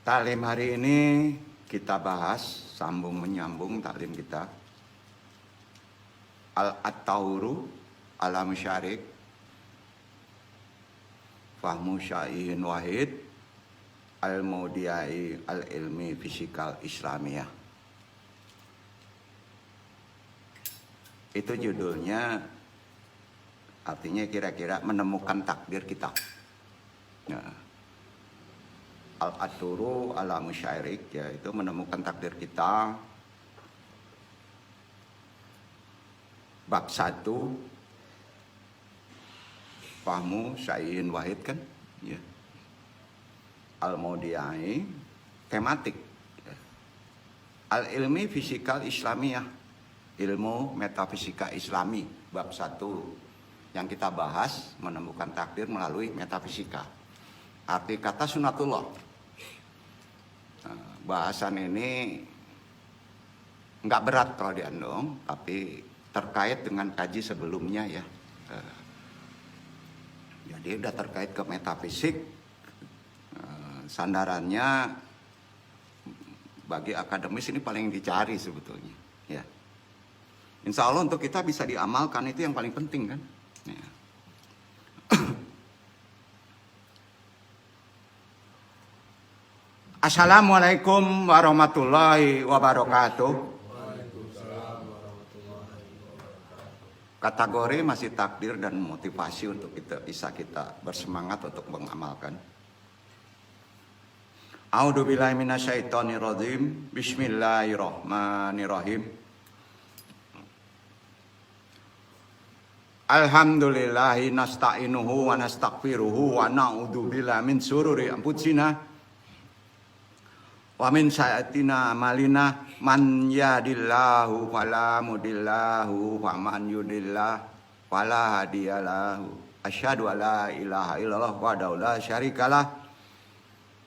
Taklim hari ini kita bahas sambung menyambung taklim kita. Al-At-Tawru Al-Musyarik Fahmu Syai'in Wahid Al-Maudiyai Al-Ilmi Fisikal Islamiyah. Itu judulnya, artinya kira-kira menemukan takdir kita. Nah, Al-Aturu Al-Musyarik, yaitu menemukan takdir kita. Bab 1, Fahmu Syai'in Wahid kan? Ya. Al-Maudiyai, tematik. Ya. Al-Ilmi Fisikal Islamiyah, ilmu metafisika Islami, bab 1. Yang kita bahas menemukan takdir melalui metafisika. Arti kata sunatullah. Bahasan ini nggak berat kalau diandung, tapi terkait dengan kaji sebelumnya ya. Jadi udah terkait ke metafisik, sandarannya bagi akademis ini paling dicari sebetulnya. Ya. Insya Allah untuk kita bisa diamalkan, itu yang paling penting kan. Ya. Assalamualaikum warahmatullahi wabarakatuh. Kategori masih takdir dan motivasi untuk kita bersemangat untuk mengamalkan. A'udzubillahi minasyaitonirrajim. Bismillahirrahmanirrahim. Alhamdulillahi nasta'inuhu wa nastaghfiruhu wa na'udzubillahi min syururi anfusina wa min sayyiatina amalina, man yahdihillahu fala mudhillalahu wa man yudhlil fala hadiyalahu. Asyhadu an la ilaha illallah wahdahu la syarikalah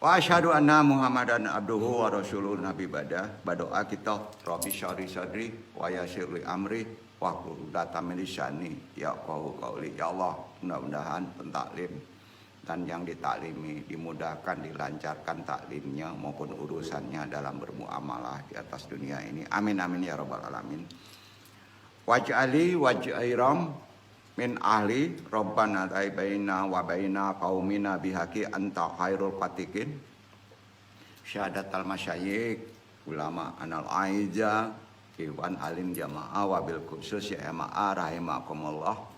wa asyhadu anna Muhammadan abduhu wa rasuluh. Nabi berdoa kita, Rabbi syrah sadri wa yassir li amri wa hlul 'uqdatam min lisani yafqahu qawli. Ya Allah, mudah-mudahan pentaklim dan yang ditaklimi dimudahkan, dilancarkan taklimnya maupun urusannya dalam bermuamalah di atas dunia ini. Amin amin ya rabbal alamin. Waj'ali waj'airam min ahli rabbana taibaina wa baina qaumina bihaqi anta khairul fatikin. Syahadatal masyayikh ulama anal aiza iwan alim jamaah wabil khusus ya jamaah rahimakumullah.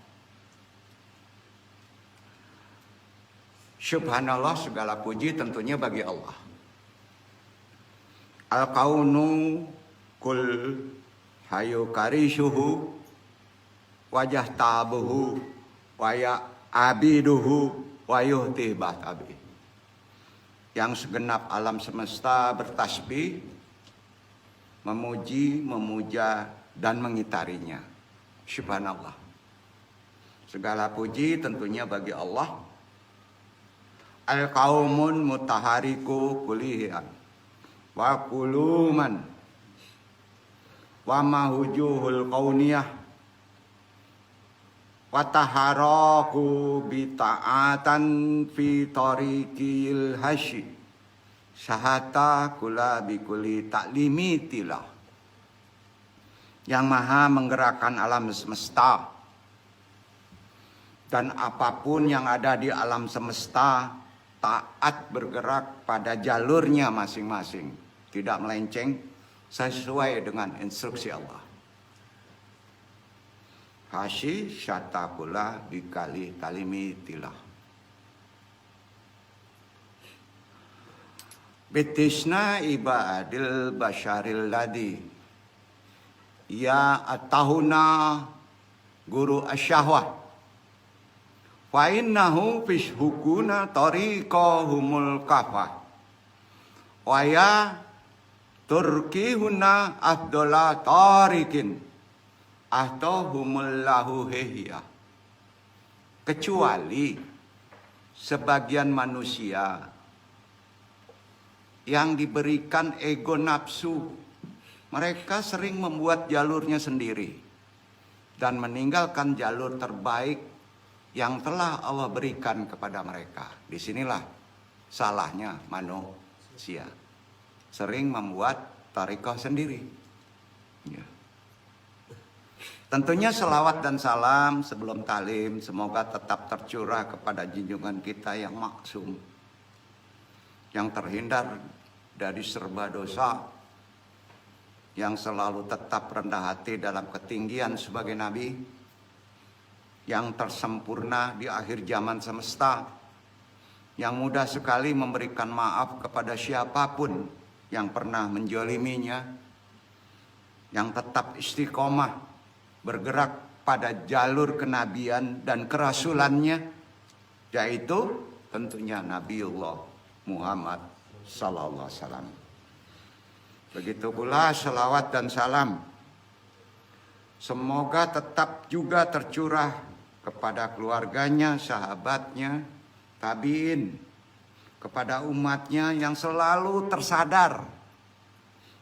Subhanallah, segala puji tentunya bagi Allah. Al-kaunu kul hayu karisuhu wajah tabuhu waya abiduhu wayuh tibat abi. Yang segenap alam semesta bertasbih, memuji, memuja, dan mengitarinya. Subhanallah. Segala puji tentunya bagi Allah. Al-qaumun mutahariku kulihan wa kuluman wa mahujuhul qauniyah wa taharaku bita'atan fi tariqil hashi sahata kula bikuli taklimi tilah. Yang maha menggerakkan alam semesta dan apapun yang ada di alam semesta taat bergerak pada jalurnya masing-masing, tidak melenceng sesuai dengan instruksi Allah. Hasyi syatakula bikali talimi tilah. Betisna ibadil basyaril ladi ya atahuna guru asyahwah. Fa innahu fishhukuna tariqahumul kafah wa ya turkihuna afdola tarikin ahtahumul lahu hehya. Kecuali sebagian manusia yang diberikan ego nafsu, mereka sering membuat jalurnya sendiri dan meninggalkan jalur terbaik yang telah Allah berikan kepada mereka. Disinilah salahnya manusia. Syiah. Sering membuat thariqah sendiri. Ya. Tentunya selawat dan salam sebelum talim semoga tetap tercurah kepada junjungan kita yang maksum, yang terhindar dari serba dosa, yang selalu tetap rendah hati dalam ketinggian sebagai nabi, yang tersempurna di akhir zaman semesta, yang mudah sekali memberikan maaf kepada siapapun yang pernah menjoliminya, yang tetap istiqomah bergerak pada jalur kenabian dan kerasulannya, yaitu tentunya Nabiullah Muhammad sallallahu alaihi wasallam. Begitu pula selawat dan salam semoga tetap juga tercurah kepada keluarganya, sahabatnya, tabiin, kepada umatnya yang selalu tersadar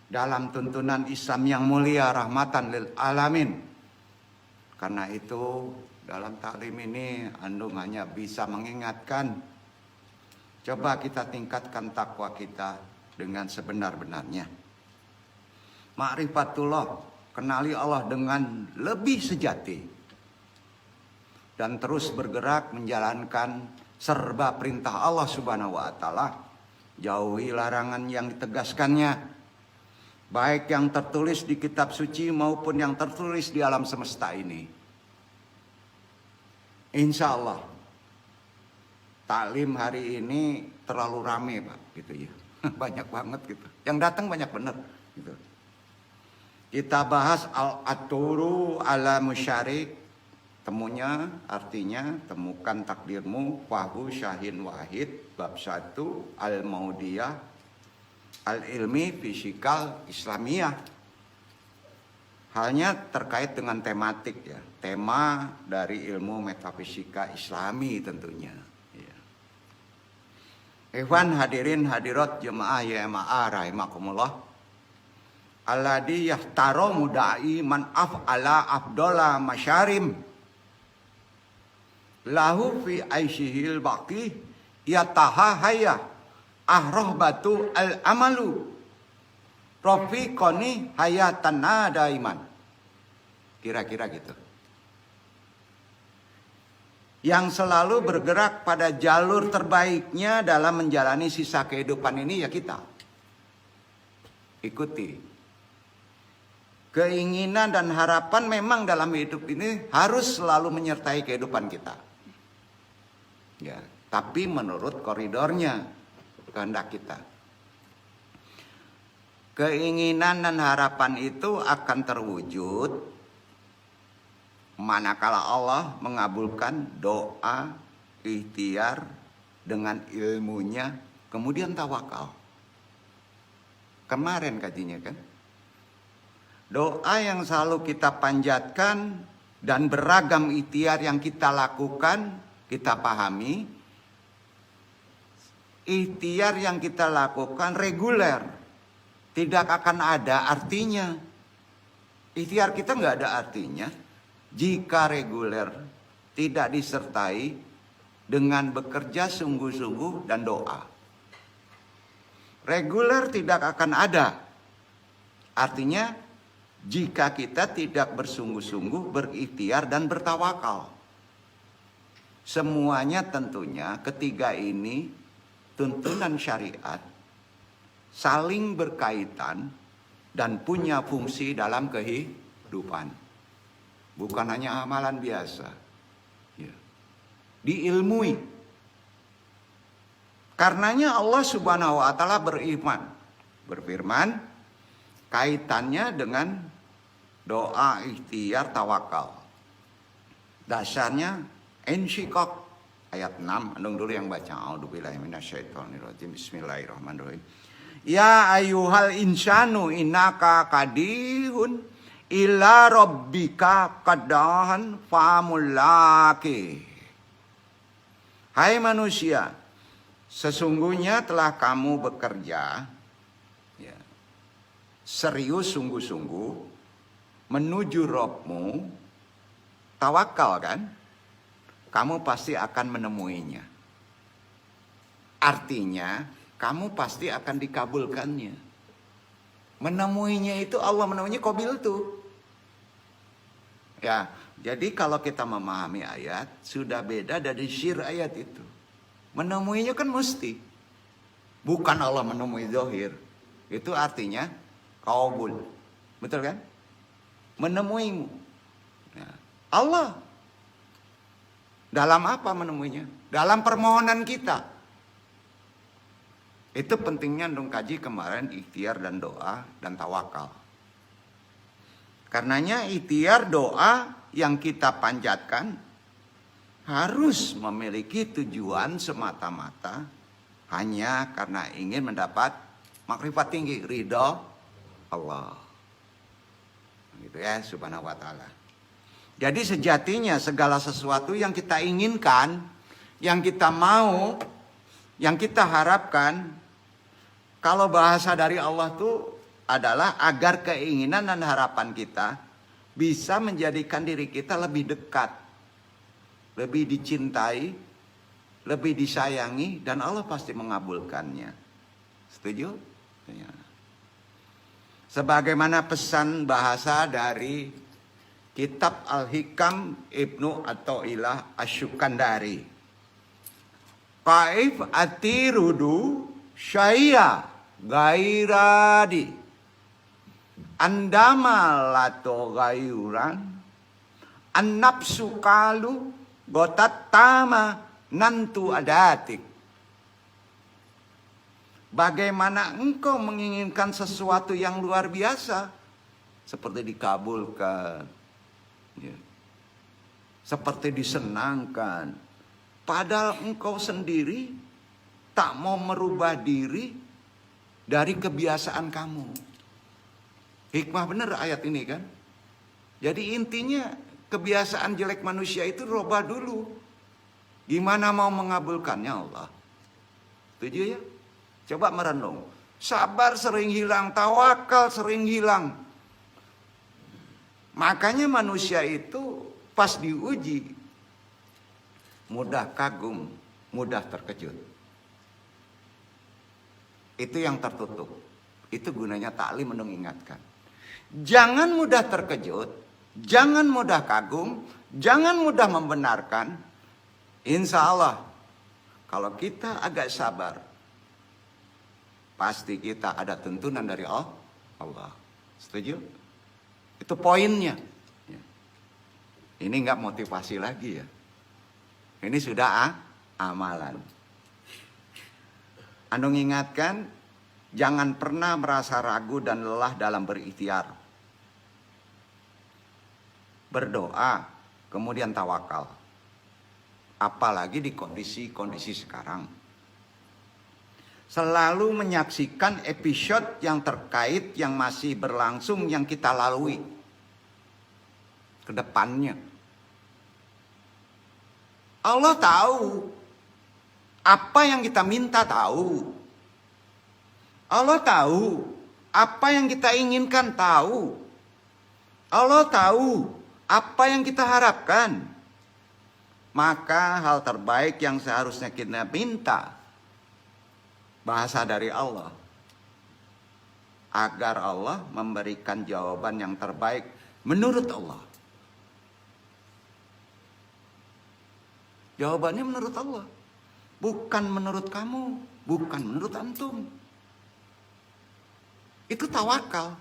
dalam tuntunan Islam yang mulia rahmatan lil alamin. Karena itu dalam taklim ini Andung hanya bisa mengingatkan, coba kita tingkatkan takwa kita dengan sebenar-benarnya. Ma'rifatullah, kenali Allah dengan lebih sejati. Dan terus bergerak menjalankan serba perintah Allah subhanahu wa ta'ala. Jauhi larangan yang ditegaskannya, baik yang tertulis di kitab suci maupun yang tertulis di alam semesta ini. Insya Allah taklim hari ini terlalu rame Pak, gitu ya. Banyak banget gitu. Yang datang banyak bener gitu. Kita bahas al-aturu ala musyarik. Temunya artinya temukan takdirmu, fahu syahin wahid, bab 1 al-maudiyah al-ilmi fisikal islamiyah. Halnya terkait dengan tematik ya, tema dari ilmu metafisika islami tentunya ya. Ikhwan hadirin hadirat jemaah ya jemaah rahimakumullah, alladhi yahtaramu da'i man af'ala afdola masyarim lahu fi aisyihil baqi yatahahaya ahrohbatu al-amalu Rafiqoni hayatana daiman. Kira-kira gitu. Yang selalu bergerak pada jalur terbaiknya dalam menjalani sisa kehidupan ini ya kita. Ikuti. Keinginan dan harapan memang dalam hidup ini harus selalu menyertai kehidupan kita. Ya, tapi menurut koridornya, kehendak kita. Keinginan dan harapan itu akan terwujud manakala Allah mengabulkan doa, ikhtiar dengan ilmunya, kemudian tawakal. Kemarin kajinya kan. Doa yang selalu kita panjatkan dan beragam ikhtiar yang kita lakukan, kita pahami. Ikhtiar yang kita lakukan reguler. Tidak akan ada artinya. Ikhtiar kita nggak ada artinya jika reguler tidak disertai dengan bekerja sungguh-sungguh dan doa. Reguler tidak akan ada. Artinya jika kita tidak bersungguh-sungguh berikhtiar dan bertawakal. Semuanya tentunya ketiga ini tuntunan syariat saling berkaitan dan punya fungsi dalam kehidupan. Bukan hanya amalan biasa. Ya. Diilmui. Karenanya Allah subhanahu wa ta'ala berfirman kaitannya dengan doa, ikhtiar, tawakal. Dasarnya insyikok ayat 6. Andung dulu yang baca. A'udzubillahi minasyaitonirrajim. Bismillahirrahmanirrahim. Ya ayyuhal insanu innaka kadihun ila rabbika qadahan famulaki. Hai manusia, sesungguhnya telah kamu bekerja ya, serius sungguh-sungguh menuju Rabbmu, tawakal kan? Kamu pasti akan menemuinya. Artinya kamu pasti akan dikabulkannya. Menemuinya itu Allah menemuinya qabil tuh. Ya, jadi kalau kita memahami ayat sudah beda dari syir ayat itu. Menemuinya kan mesti. Bukan Allah menemui zahir. Itu artinya qabul. Betul kan? Menemuimu. Ya. Allah. Dalam apa menemuinya? Dalam permohonan kita. Itu pentingnya dong kaji kemarin ikhtiar dan doa dan tawakal. Karenanya ikhtiar doa yang kita panjatkan harus memiliki tujuan semata-mata hanya karena ingin mendapat makrifat tinggi, ridho Allah. Gitu ya, subhanahu wa ta'ala. Jadi sejatinya segala sesuatu yang kita inginkan, yang kita mau, yang kita harapkan, kalau bahasa dari Allah itu adalah agar keinginan dan harapan kita bisa menjadikan diri kita lebih dekat, lebih dicintai, lebih disayangi, dan Allah pasti mengabulkannya. Setuju? Ya. Sebagaimana pesan bahasa dari Kitab Al-Hikam Ibnu Athaillah Asy-Syukandari. Kaif atirudu syai'a gairadi andama lato gaiuran an-nafsu kalu gotat tama nantu adatik. Bagaimana engkau menginginkan sesuatu yang luar biasa seperti dikabulkan, ya, seperti disenangkan, padahal engkau sendiri tak mau merubah diri dari kebiasaan kamu. Hikmah benar ayat ini kan. Jadi intinya kebiasaan jelek manusia itu rubah dulu. Gimana mau mengabulkannya Allah? Setuju ya? Coba merenung. Sabar sering hilang, tawakal sering hilang. Makanya manusia itu pas diuji mudah kagum, mudah terkejut. Itu yang tertutup. Itu gunanya taklim mengingatkan. Jangan mudah terkejut, jangan mudah kagum, jangan mudah membenarkan. Insya Allah, kalau kita agak sabar, pasti kita ada tuntunan dari Allah. Setuju? Itu poinnya. Ini nggak motivasi lagi ya. Ini sudah amalan. Anu ingatkan, jangan pernah merasa ragu dan lelah dalam berikhtiar. Berdoa, kemudian tawakal. Apalagi di kondisi-kondisi sekarang. Selalu menyaksikan episode yang terkait, yang masih berlangsung, yang kita lalui ke depannya. Allah tahu apa yang kita minta, tahu. Allah tahu apa yang kita inginkan, tahu. Allah tahu apa yang kita harapkan. Maka hal terbaik yang seharusnya kita minta, bahasa dari Allah, agar Allah memberikan jawaban yang terbaik menurut Allah. Jawabannya menurut Allah, bukan menurut kamu, bukan menurut antum. Itu tawakal.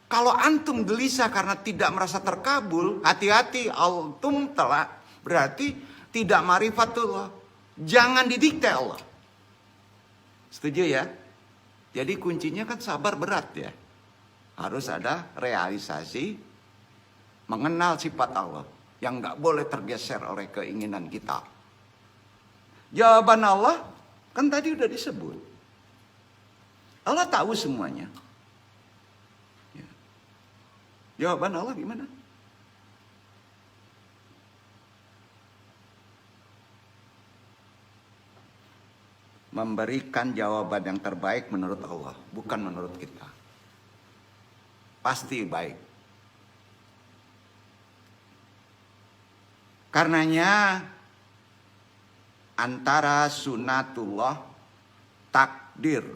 Kalau antum gelisah karena tidak merasa terkabul, hati-hati, antum telah berarti tidak ma'rifatullah. Jangan didikte Allah. Setuju ya? Jadi kuncinya kan sabar berat ya. Harus ada realisasi mengenal sifat Allah yang nggak boleh tergeser oleh keinginan kita. Jawaban Allah kan tadi udah disebut. Allah tahu semuanya. Ya. Jawaban Allah gimana? Memberikan jawaban yang terbaik menurut Allah, bukan menurut kita. Pasti baik. Karenanya antara sunatullah, takdir,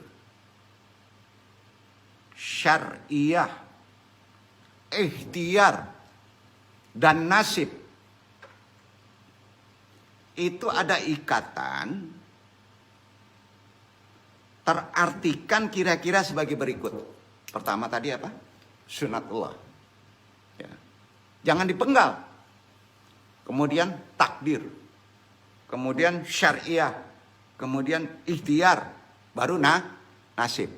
syariah, ikhtiar, dan nasib. Itu ada ikatan terartikan kira-kira sebagai berikut. Pertama tadi apa? Sunatullah. Ya. Jangan dipenggal. Kemudian takdir. Kemudian syariah. Kemudian ikhtiar. Baru nasib.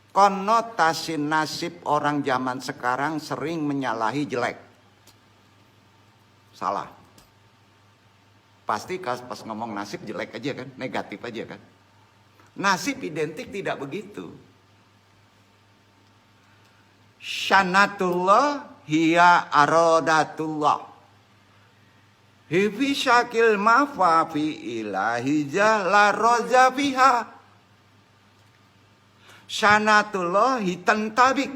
Konotasi nasib orang zaman sekarang sering menyalahi jelek. Salah. Pasti pas ngomong nasib jelek aja kan, negatif aja kan. Nasib identik tidak begitu. Syanatullah hiya arodatullah. Hifi syakil mafafi ilahi jala roza fiha. Syanatullah hitantabik.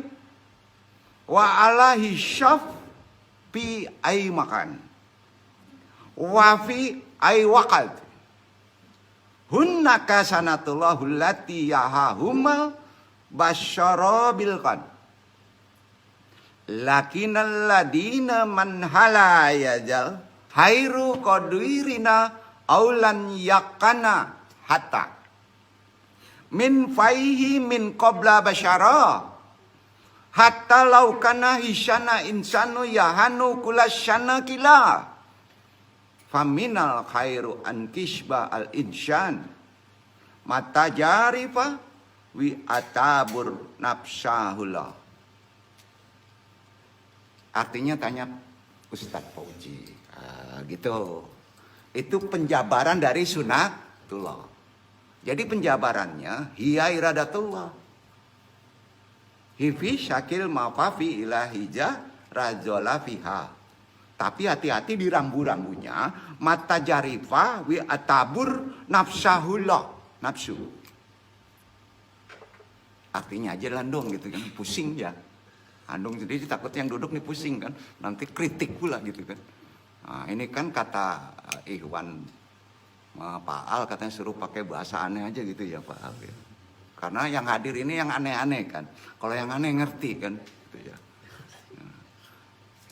Wa alahi syaf fi ay makan. Wa fi ay waqad. Hunnaka sanatullahul lati yahahuma basyara bilqan. Lakinal ladina man hala yajal khairu qadirina aulan yakana hatta min faihi min qabla basyara hatta laukana hisyana insanu yahanu kulasyana kila. Faminal khairu an kisba al insyan mata jarifa wi atabur nafsahullah. Artinya tanya Ustadz Fauzi. Gitu. Itu penjabaran dari sunatullah. Jadi penjabarannya hiya iradatullah. Hifi syakil mafafi ilahija rajola fiha. Tapi hati-hati di rambu-rambunya. Mata jarifa wi atabur nafsahullah. Nafsu. Artinya aja landong gitu kan. Pusing ya. Andung sendiri takut yang duduk nih pusing kan. Nanti kritik pula gitu kan. Nah, ini kan kata Ikhwan Pak Al katanya suruh pakai bahasa aneh aja gitu ya Pak Al ya. Karena yang hadir ini yang aneh-aneh kan. Kalau yang aneh ngerti kan. Gitu ya. Nah,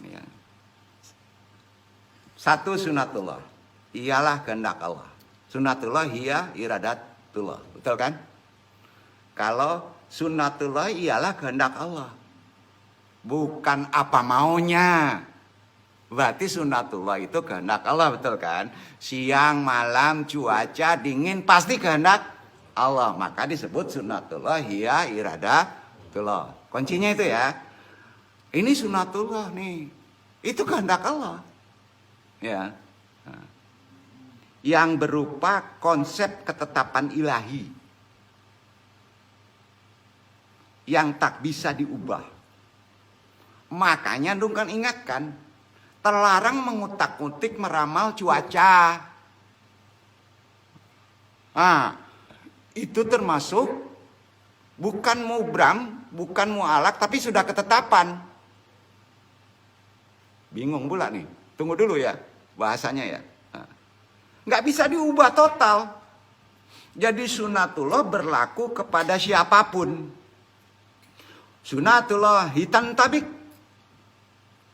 ini ya. Satu sunatullah, ialah kehendak Allah. Sunatullah hiya iradatullah. Betul kan? Kalau sunatullah ialah kehendak Allah. Bukan apa maunya. Berarti sunatullah itu kehendak Allah, betul kan? Siang, malam, cuaca, dingin, pasti kehendak Allah. Maka disebut sunatullah hiya iradatullah. Kuncinya itu ya. Ini sunatullah nih. Itu kehendak Allah. Ya, yang berupa konsep ketetapan ilahi yang tak bisa diubah. Makanya Dung kan ingatkan, terlarang mengutak-utik meramal cuaca. Nah, itu termasuk bukan mubram, bukan mualak, tapi sudah ketetapan. Bingung pula nih, tunggu dulu ya. Bahasanya ya. Nggak bisa diubah total. Jadi sunatullah berlaku kepada siapapun. Sunatullah hitan tabik.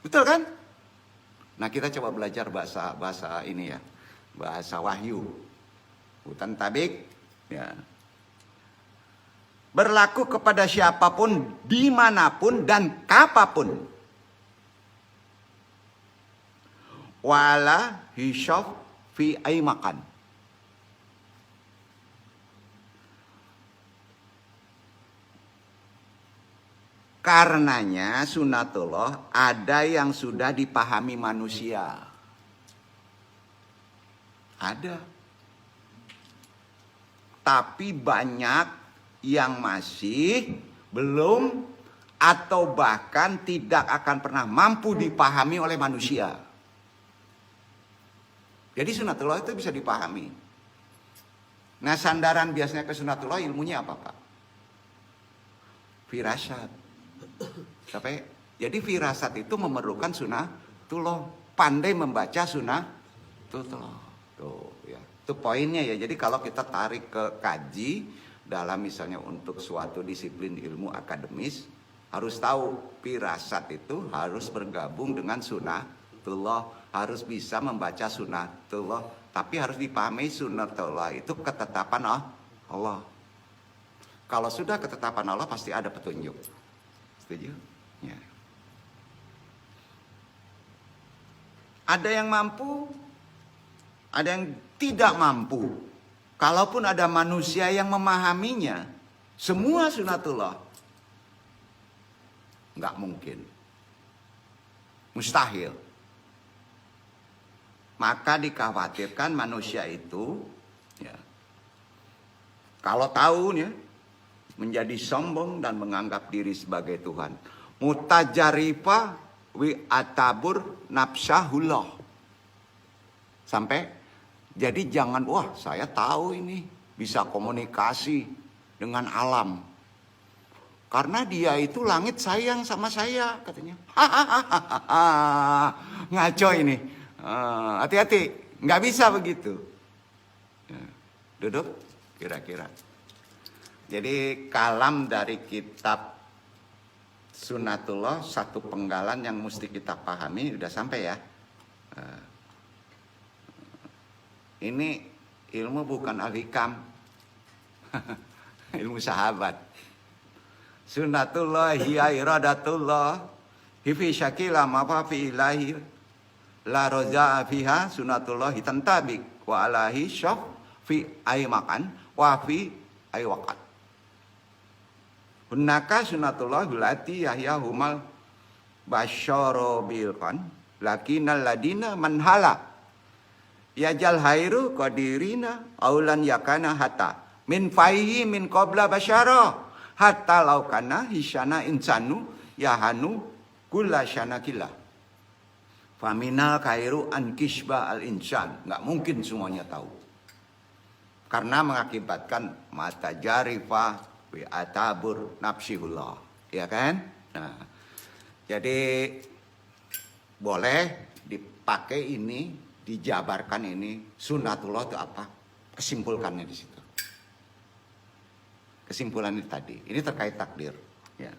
Betul kan? Nah kita coba belajar bahasa ini ya. Bahasa wahyu. Hutan tabik. Ya. Berlaku kepada siapapun, dimanapun dan kapapun. Wala hisyaf fi ay makan. Karenanya sunatullah ada yang sudah dipahami manusia. Ada. Tapi banyak yang masih belum atau bahkan tidak akan pernah mampu dipahami oleh manusia. Jadi sunatullah itu bisa dipahami. Nah sandaran biasanya ke sunatullah ilmunya apa Pak? Firasat. Sampai, jadi firasat itu memerlukan sunatullah. Pandai membaca sunatullah. Tuh ya. Itu poinnya ya. Jadi kalau kita tarik ke kaji, dalam misalnya untuk suatu disiplin ilmu akademis, harus tahu firasat itu harus bergabung dengan sunnatullah, harus bisa membaca sunnatullah, tapi harus dipahami sunnatullah itu ketetapan Allah. Kalau sudah ketetapan Allah pasti ada petunjuk. Setuju? Ya. Ada yang mampu, ada yang tidak mampu. Kalaupun ada manusia yang memahaminya, semua sunnatullah, nggak mungkin. Mustahil. Maka dikhawatirkan manusia itu, ya, kalau tahu ya, menjadi sombong dan menganggap diri sebagai Tuhan. Mutajarifa wi atabur nafsahullah. Sampai jadi jangan, wah saya tahu ini bisa komunikasi dengan alam. Karena dia itu langit sayang sama saya katanya. Ngaco ini. Hati-hati, nggak bisa begitu. Duduk kira-kira. Jadi kalam dari kitab Sunnatullah, satu penggalan yang mesti kita pahami, udah sampai ya. Ini ilmu bukan al-hikam. Ilmu sahabat. Sunnatullah hiya iradatullah. Hifi syakila mafa fi ilahi. La roza'a fiha sunnatullah hitantabik. Wa alahi syaf fi aymakan. Wa fi aywakat. Hunaka sunnatullah hulati yahya humal basyara bilqan. Lakinal ladina manhala. Yajal hairu qadirina aulan yakana hatta min faihi min qabla basyara hatta laukana hisyana insanu yahanu kulla syanakillah. Faminal khairu an kisba al insan. Nggak mungkin semuanya tahu. Karena mengakibatkan mata jarifa bi atabur nafsihullah. Ya kan? Nah, jadi boleh dipakai ini, dijabarkan ini, sunnatullah itu apa? Kesimpulkannya di situ. Kesimpulan ini tadi. Ini terkait takdir. Ya.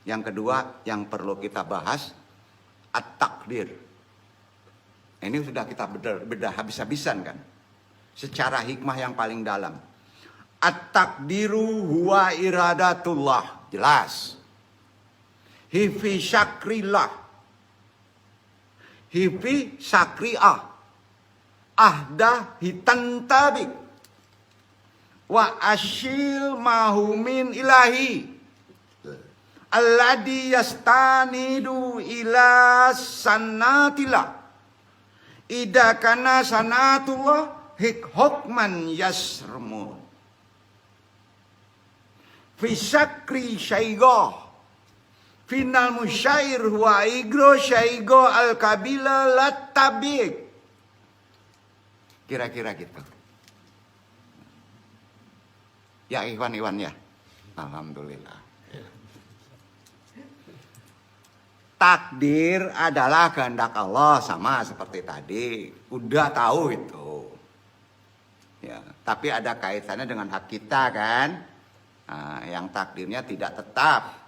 Yang kedua yang perlu kita bahas, at-takdir. Ini sudah kita bedah habis-habisan kan? Secara hikmah yang paling dalam. At-takdiru huwa iradatullah. Jelas. Hifi syakrillah. Hifi syakri'ah. Ahda hitantabik. Wa asyil mahumin ilahi. Alladhi yastanidu ila sanatillah. Ida kana sanatullah hukman yasrmun. Fi syakri syaigah. Final musyair wa igro syaigo al kabila latabik. Kira-kira gitu. Ya Iwan ya. Alhamdulillah. Takdir adalah kehendak Allah, sama seperti tadi. Udah tahu itu. Ya, tapi ada kaitannya dengan hak kita kan. Nah, yang takdirnya tidak tetap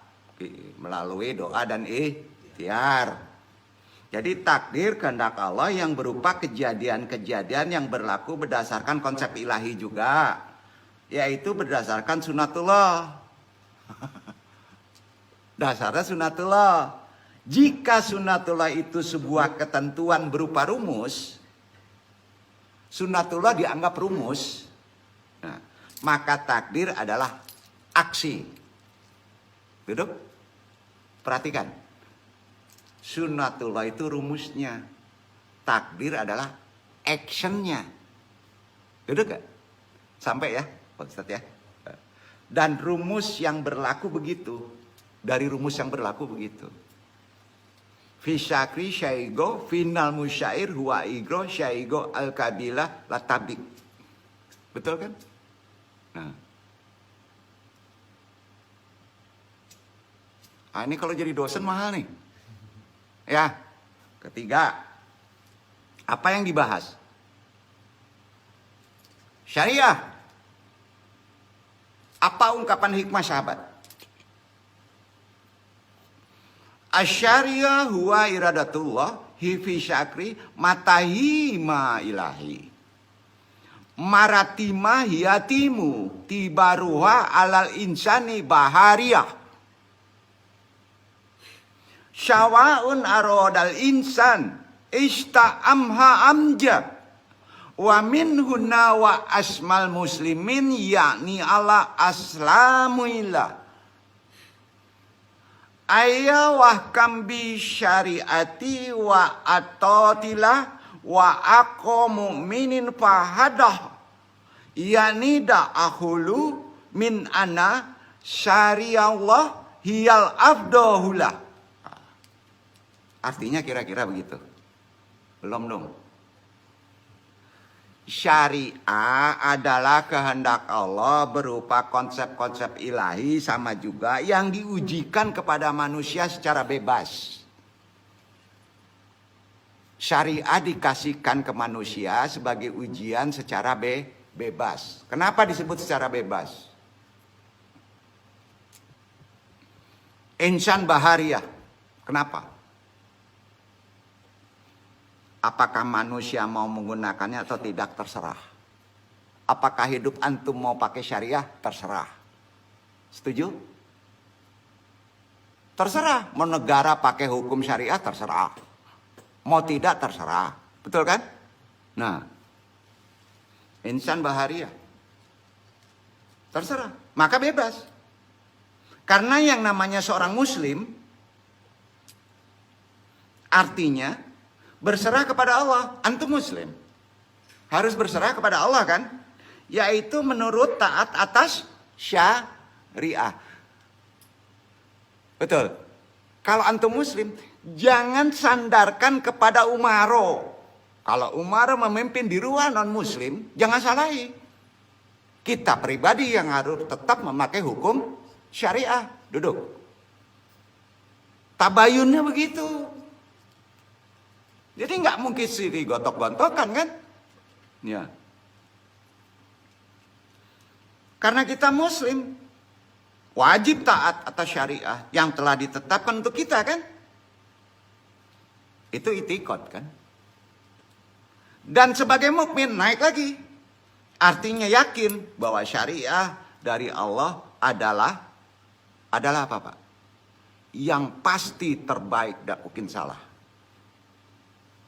melalui doa dan ikhtiar. Jadi takdir kehendak Allah yang berupa kejadian-kejadian yang berlaku berdasarkan konsep ilahi juga, yaitu berdasarkan sunnatullah. Dasarnya sunnatullah. Jika sunnatullah itu sebuah ketentuan berupa rumus, sunnatullah dianggap rumus, nah, maka takdir adalah aksi. Duduk. Perhatikan, sunnatullah itu rumusnya, takdir adalah actionnya. Duduk gak? Sampai ya Pak Ustadz ya. Dan rumus yang berlaku begitu. Dari rumus yang berlaku begitu. Fi syakri syaigo final musyair huwa igro syaigo al kabilah latabik. Betul kan? Nah. Ini kalau jadi dosen mahal nih. Ya. Ketiga. Apa yang dibahas? Syariah. Apa ungkapan hikmah sahabat? Asyariah huwa iradatullah hifi syakri matahi ma ilahi. Maratima hiyatimu tibaruha alal insani bahariyah. Syawa'un arodal insan ista'amha amja. Wa minhunna wa asmal muslimin yakni ala aslamuillah. Ayawah kambi syariati wa atotilah wa ako mu'minin fahadah. Yani da'ahulu min ana syariallah hiyal afdohulah. Artinya kira-kira begitu. Belum dong. Syariah adalah kehendak Allah berupa konsep-konsep ilahi sama juga yang diujikan kepada manusia secara bebas. Syariah dikasihkan ke manusia sebagai ujian secara bebas. Kenapa disebut secara bebas? Insan bahariyah. Kenapa? Apakah manusia mau menggunakannya atau tidak terserah. Apakah hidup antum mau pakai syariah? Terserah. Setuju? Terserah. Mau negara pakai hukum syariah? Terserah. Mau tidak? Terserah. Betul kan? Nah. Insan baharia. Terserah. Maka bebas. Karena yang namanya seorang muslim artinya berserah kepada Allah. Antum muslim harus berserah kepada Allah kan? Yaitu menurut taat atas syariah. Betul. Kalau antum muslim jangan sandarkan kepada umaro. Kalau umaro memimpin di ruang non muslim, jangan salahi. Kita pribadi yang harus tetap memakai hukum syariah. Duduk. Tabayunnya begitu. Jadi nggak mungkin sih digotok-gontokan kan? Ya. Karena kita muslim, wajib taat atas syariah yang telah ditetapkan untuk kita kan? Itu itikad kan? Dan sebagai mukmin naik lagi. Artinya yakin bahwa syariah dari Allah adalah apa Pak? Yang pasti terbaik, tidak mungkin salah.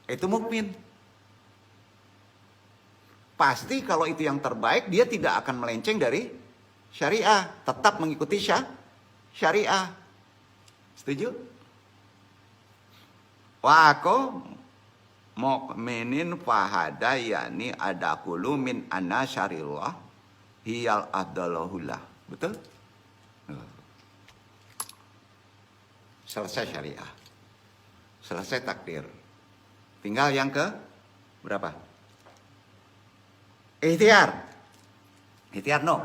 Itu mukmin. Pasti kalau itu yang terbaik, dia tidak akan melenceng dari syariah. Tetap mengikuti syariah. Setuju? Wa aku mu'minin fahada yani adakulu min anna syarillah hiyal adalahullah. Betul? Selesai syariah. Selesai takdir. Tinggal yang ke berapa? Ikhtiar. Ikhtiar no.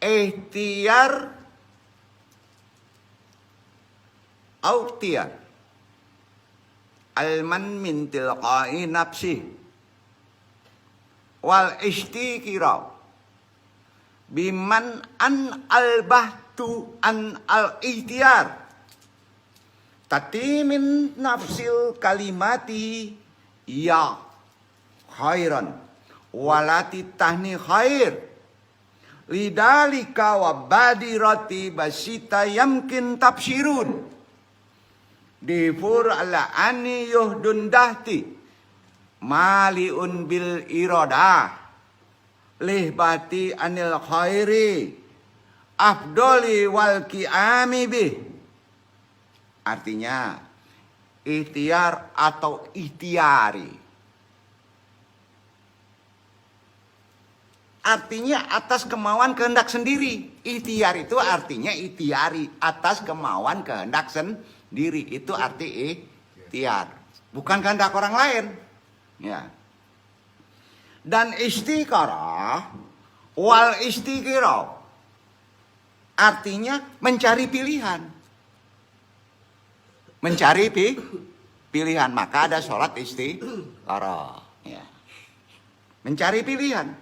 Ikhtiar autiyar. Alman min tilqai nafsi. Wal istiqirau. Biman an albahtu an al-ihtiyar. Tati min nafsil kalimati ya khairan. Walati tahni khair. Lidalika wa badirati basita yamkin tafsirun. Difur ala ani yuhdun dahti. Maliun bil iradah. Lihbati anil khairi afdoli wal ki'ami bih. Artinya ikhtiar atau ikhtiari. Artinya atas kemauan kehendak sendiri. Ikhtiar itu artinya ikhtiari, atas kemauan kehendak sendiri. Itu arti ikhtiar, bukan kehendak orang lain. Ya. Dan istiqarah wal istiqirah artinya mencari pilihan. Mencari pilihan. Maka ada sholat istikharah. Ya. Mencari pilihan.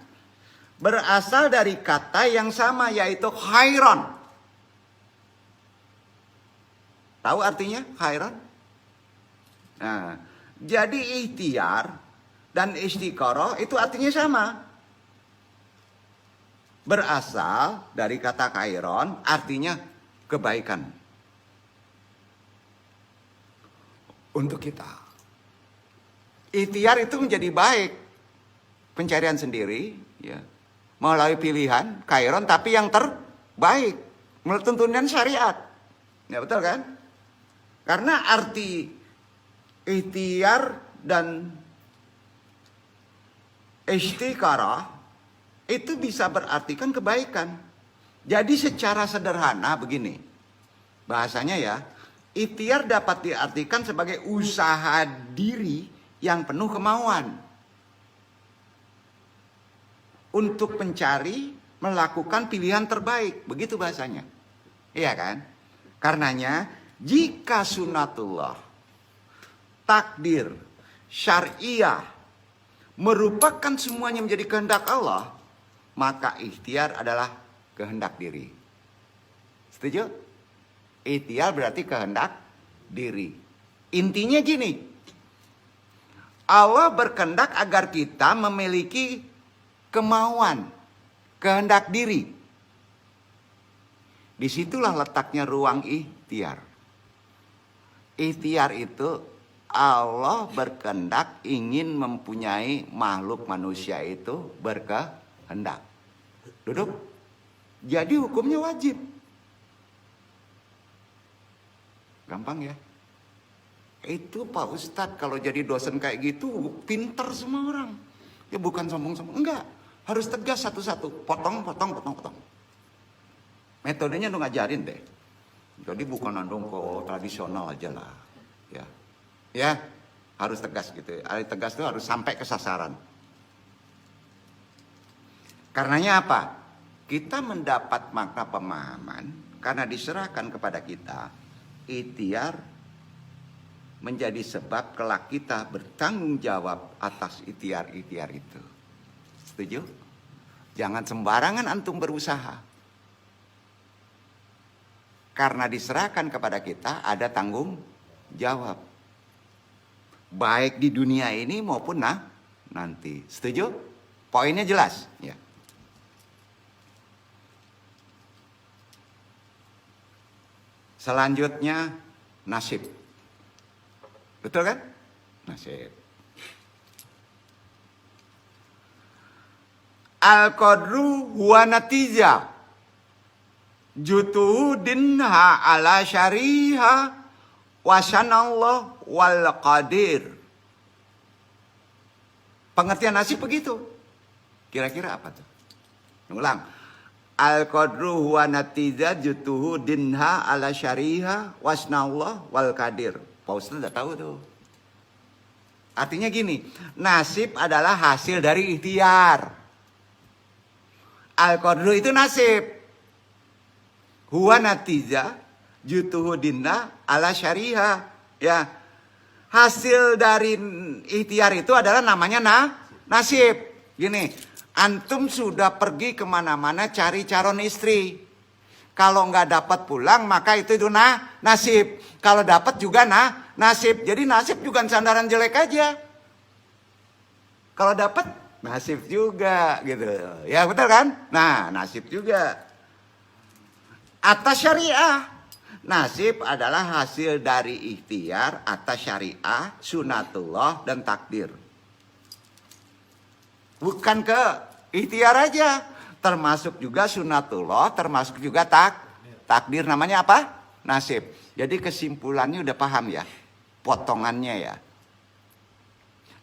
Berasal dari kata yang sama yaitu khairon. Tahu artinya khairon? Nah, jadi ikhtiar dan istikharah itu artinya sama. Berasal dari kata khairon artinya kebaikan. Untuk kita. Ikhtiar itu menjadi baik. Pencarian sendiri, ya. Melalui pilihan, khairon, tapi yang terbaik. Menurut tuntunan syariat. Ya betul kan? Karena arti ikhtiar dan istikharah itu bisa berartikan kebaikan. Jadi secara sederhana begini. Bahasanya ya, ikhtiar dapat diartikan sebagai usaha diri yang penuh kemauan. Untuk mencari, melakukan pilihan terbaik. Begitu bahasanya. Iya kan? Karenanya, jika sunatullah, takdir, syariah, merupakan semuanya menjadi kehendak Allah, maka ikhtiar adalah kehendak diri. Setuju? Ikhtiar berarti kehendak diri. Intinya gini, Allah berkehendak agar kita memiliki kemauan, kehendak diri. Disitulah letaknya ruang ikhtiar. Ikhtiar itu Allah berkehendak ingin mempunyai makhluk manusia itu berkehendak. Duduk. Jadi hukumnya wajib. Gampang ya. Itu Pak Ustadz kalau jadi dosen kayak gitu pinter semua orang. Ya bukan sombong-sombong. Enggak. Harus tegas satu-satu. Potong. Metodenya lu ngajarin deh. Jadi bukan nandung ke tradisional aja lah. Ya. Harus tegas gitu. Tegas itu harus sampai ke sasaran. Karenanya apa? Kita mendapat makna pemahaman karena diserahkan kepada kita. Ikhtiar menjadi sebab kelak kita bertanggung jawab atas ikhtiar-ikhtiar itu. Setuju? Jangan sembarangan antum berusaha. Karena diserahkan kepada kita ada tanggung jawab. Baik di dunia ini maupun nanti. Setuju? Poinnya jelas. Ya. Selanjutnya nasib. Betul kan? Nasib. Al-qadru huwa natija. Jutudinha ala syariha wasanallah wal qadir. Pengertian nasib begitu. Kira-kira apa tuh? Ulang. Al-qadru huwa natija jutudinha ala syariha wasanallah wal qadir. Pak Ustadz udah tahu tuh. Artinya gini, nasib adalah hasil dari ikhtiar. Al-qadru itu nasib. Huwa natija jutuhudinna ala syariha. Ya. Hasil dari ikhtiar itu adalah namanya nasib. Gini, antum sudah pergi kemana-mana cari calon istri. Kalau nggak dapat pulang maka itu nasib. Kalau dapat juga nasib. Jadi nasib juga sandaran jelek aja. Kalau dapat nasib juga gitu. Ya betul kan? Nah, nasib juga. Atas syariah. Nasib adalah hasil dari ikhtiar atas syariah, sunatullah dan takdir. Bukan ke ikhtiar aja. Termasuk juga sunatullah, termasuk juga takdir. Namanya apa? Nasib. Jadi kesimpulannya udah paham ya? Potongannya ya.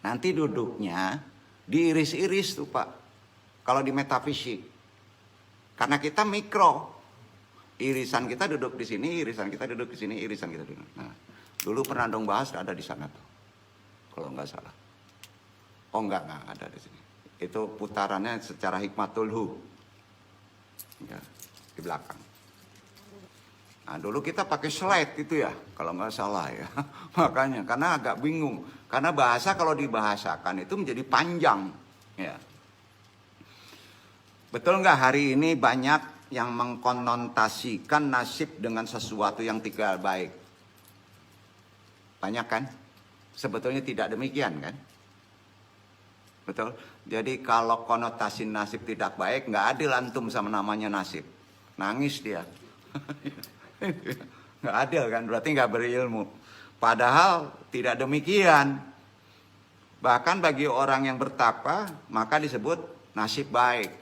Nanti duduknya diiris-iris tuh Pak. Kalau di metafisik. Karena kita mikro. Irisan kita duduk di sini, irisan kita duduk di sini, irisan kita duduk. Nah, dulu pernah dong bahas ada di sana tuh. Kalau nggak salah. Oh enggak ada di sini. Itu putarannya secara hikmatul hu. Ya, di belakang. Nah, dulu kita pakai slide gitu ya, kalau nggak salah ya. Makanya, karena agak bingung. Karena bahasa kalau dibahasakan itu menjadi panjang. Ya. Betul nggak hari ini banyak yang mengkonotasikan nasib dengan sesuatu yang tidak baik? Banyak kan? Sebetulnya tidak demikian kan? Betul? Jadi kalau konotasi nasib tidak baik, nggak adil antum sama namanya nasib. Nangis dia. Nggak adil kan, berarti nggak berilmu. Padahal tidak demikian. Bahkan bagi orang yang bertakwa, maka disebut nasib baik.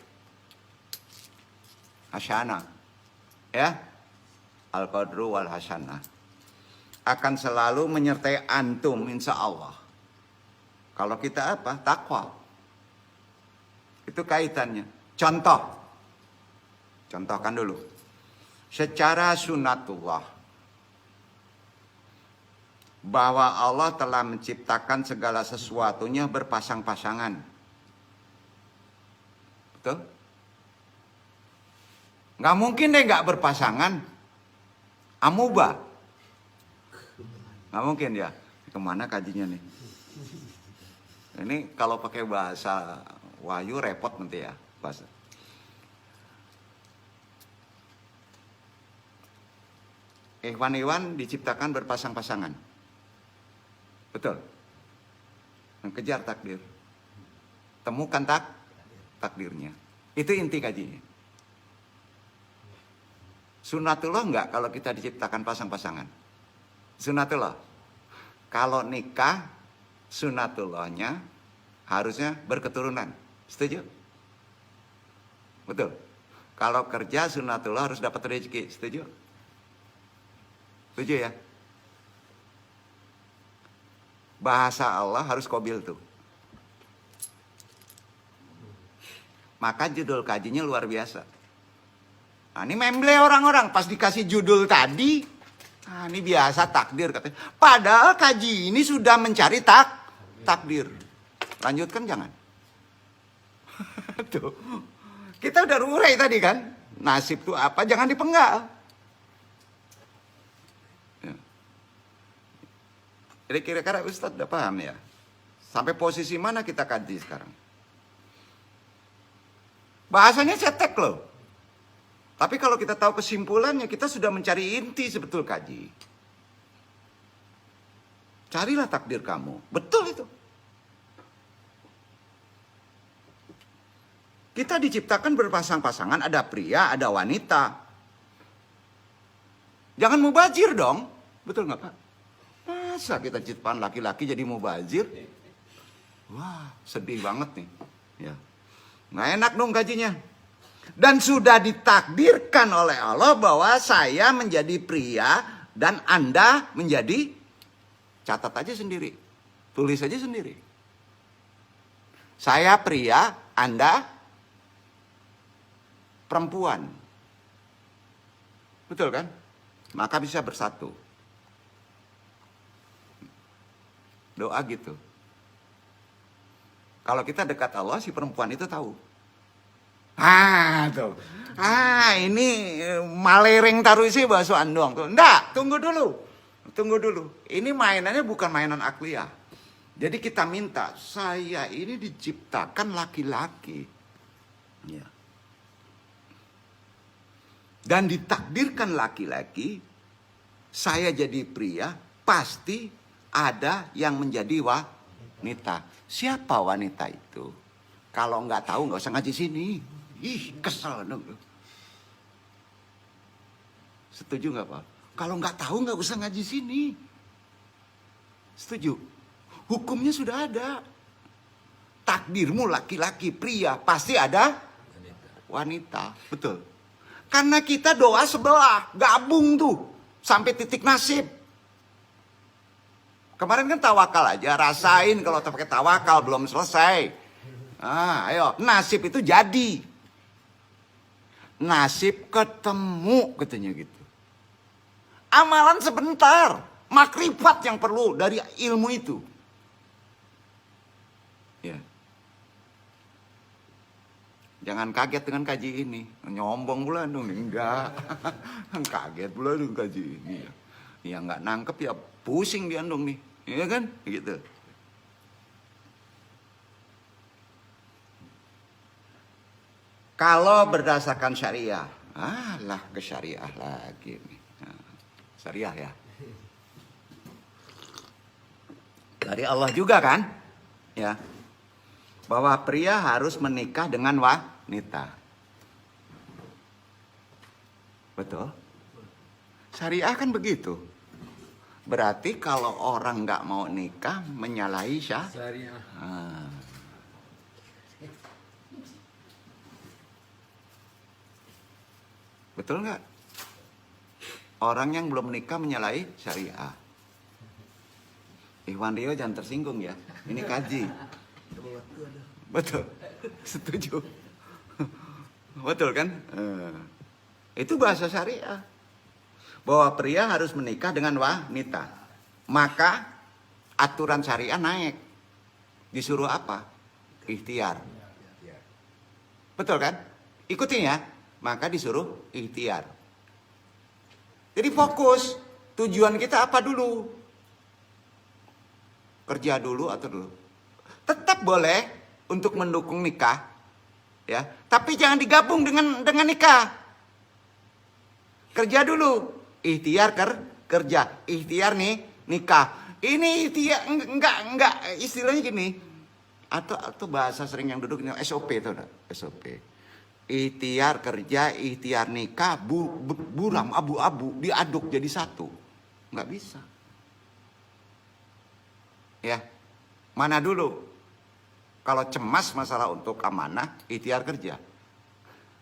Hasanah. Ya. Al-qadru wal hasanah. Akan selalu menyertai antum insya Allah. Kalau kita apa? Takwa. Itu kaitannya. Contohkan dulu. Secara sunatullah. Bahwa Allah telah menciptakan segala sesuatunya berpasang-pasangan. Betul? Nggak mungkin deh nggak berpasangan. Amuba. Nggak mungkin ya. Kemana kajinya nih? Ini kalau pakai bahasa Wahyu repot nanti ya. Bahasa. Hewan-hewan diciptakan berpasang-pasangan. Betul. Mengejar takdir. Temukan takdirnya. Itu inti kajinya. Sunatullah enggak kalau kita diciptakan pasang-pasangan? Sunatullah. Kalau nikah, sunatullahnya harusnya berketurunan. Setuju? Betul. Kalau kerja, sunatullah harus dapat rezeki. Setuju? Setuju ya? Bahasa Allah harus qabil tuh. Maka judul kajinya luar biasa. Nah, ini memble orang-orang pas dikasih judul tadi, nah ini biasa takdir katanya. Padahal kaji ini sudah mencari takdir. Lanjutkan jangan. Tuh. Kita udah urai tadi kan. Nasib itu apa? Jangan dipenggal. Ya. Jadi kira-kira Ustadz udah paham ya? Sampai posisi mana kita kaji sekarang? Bahasanya cetek loh. Tapi kalau kita tahu kesimpulannya, kita sudah mencari inti sebetul kaji. Carilah takdir kamu. Betul itu. Kita diciptakan berpasang-pasangan, ada pria, ada wanita. Jangan mubazir dong. Betul nggak Pak? Masa kita ciptaan laki-laki jadi mubazir? Wah, sedih banget nih. Ya. Nggak enak dong gajinya. Dan sudah ditakdirkan oleh Allah bahwa saya menjadi pria dan Anda menjadi, catat aja sendiri, tulis aja sendiri. Saya pria, Anda perempuan. Betul kan? Maka bisa bersatu. Doa gitu. Kalau kita dekat Allah, si perempuan itu tahu. Tuh. Ini malereng taruh isi baksoan doang tuh. Enggak, tunggu dulu. Tunggu dulu. Ini mainannya bukan mainan akliyah. Jadi kita minta, saya ini diciptakan laki-laki. Ya. Dan ditakdirkan laki-laki, saya jadi pria, pasti ada yang menjadi wanita. Siapa wanita itu? Kalau nggak tahu nggak usah ngaji sini. Ih, kesel dong. Setuju nggak Pak? Kalau nggak tahu nggak usah ngaji sini. Setuju? Hukumnya sudah ada. Takdirmu laki-laki, pria, pasti ada wanita. Betul. Karena kita doa sebelah, gabung tuh sampai titik nasib. Kemarin kan tawakal aja, rasain kalau pakai tawakal belum selesai. Ayo, nasib itu jadi. Nasib ketemu katanya gitu. Amalan sebentar, makrifat yang perlu dari ilmu itu. Ya. Jangan kaget dengan kaji ini. Nyombong pula dong, enggak. Kaget pula dengan kaji ini. Ya nggak nangkep ya pusing dia dong nih. Iya kan? Gitu. Kalau berdasarkan syariah, lah ke syariah lagi nih. Syariah ya. Dari Allah juga kan? Ya. Bahwa pria harus menikah dengan wanita. Betul? Syariah kan begitu. Berarti kalau orang nggak mau nikah menyalahi syariah. Betul nggak? Orang yang belum menikah menyalahi syariah. Iwan Rio jangan tersinggung ya. Ini kaji. Betul. Setuju. Betul kan? Itu bahasa syariah. Bahwa pria harus menikah dengan wanita. Maka aturan syariah naik. Disuruh apa? Ikhtiar. Betul kan? Ikutin ya. Maka disuruh ikhtiar. Jadi fokus. Tujuan kita apa dulu? Kerja dulu atau dulu? Tetap boleh untuk mendukung nikah. Ya, tapi jangan digabung dengan nikah. Kerja dulu. Ikhtiar kerja. Ikhtiar nih nikah. Ini ikhtiar enggak istilahnya gini. Atau bahasa sering yang duduk ini SOP itu enggak? SOP. Ikhtiar kerja, ikhtiar nikah, buram abu-abu diaduk jadi satu. Nggak bisa. Ya, mana dulu? Kalau cemas masalah untuk amanah, ikhtiar kerja.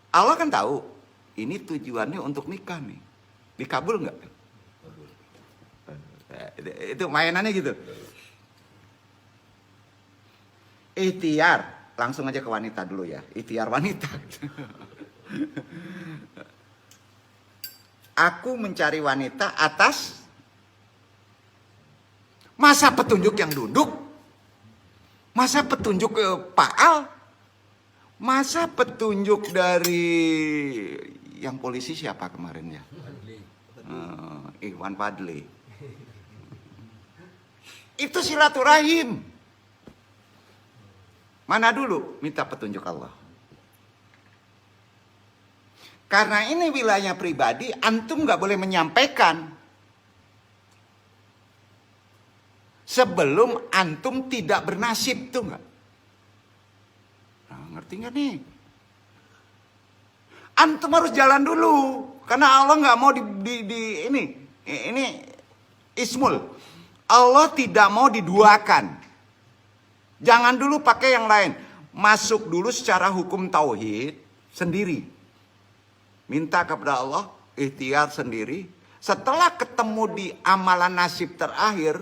Allah kan tahu, ini tujuannya untuk nikah nih. Dikabul nggak? Itu mainannya gitu. Ikhtiar. Langsung aja ke wanita dulu ya. Ikhtiar wanita. Aku mencari wanita atas masa petunjuk yang duduk. Masa petunjuk Paal. Masa petunjuk dari yang polisi siapa kemarin ya? Ikhwan Fadli. Itu silaturahim. Mana dulu minta petunjuk Allah. Karena ini wilayah pribadi, antum nggak boleh menyampaikan sebelum antum tidak bernasib, tuh nggak? Nah, ngerti nggak nih? Antum harus jalan dulu, karena Allah nggak mau ini ismul. Allah tidak mau diduakan. Jangan dulu pakai yang lain. Masuk dulu secara hukum tauhid sendiri. Minta kepada Allah, ikhtiar sendiri. Setelah ketemu di amalan nasib terakhir,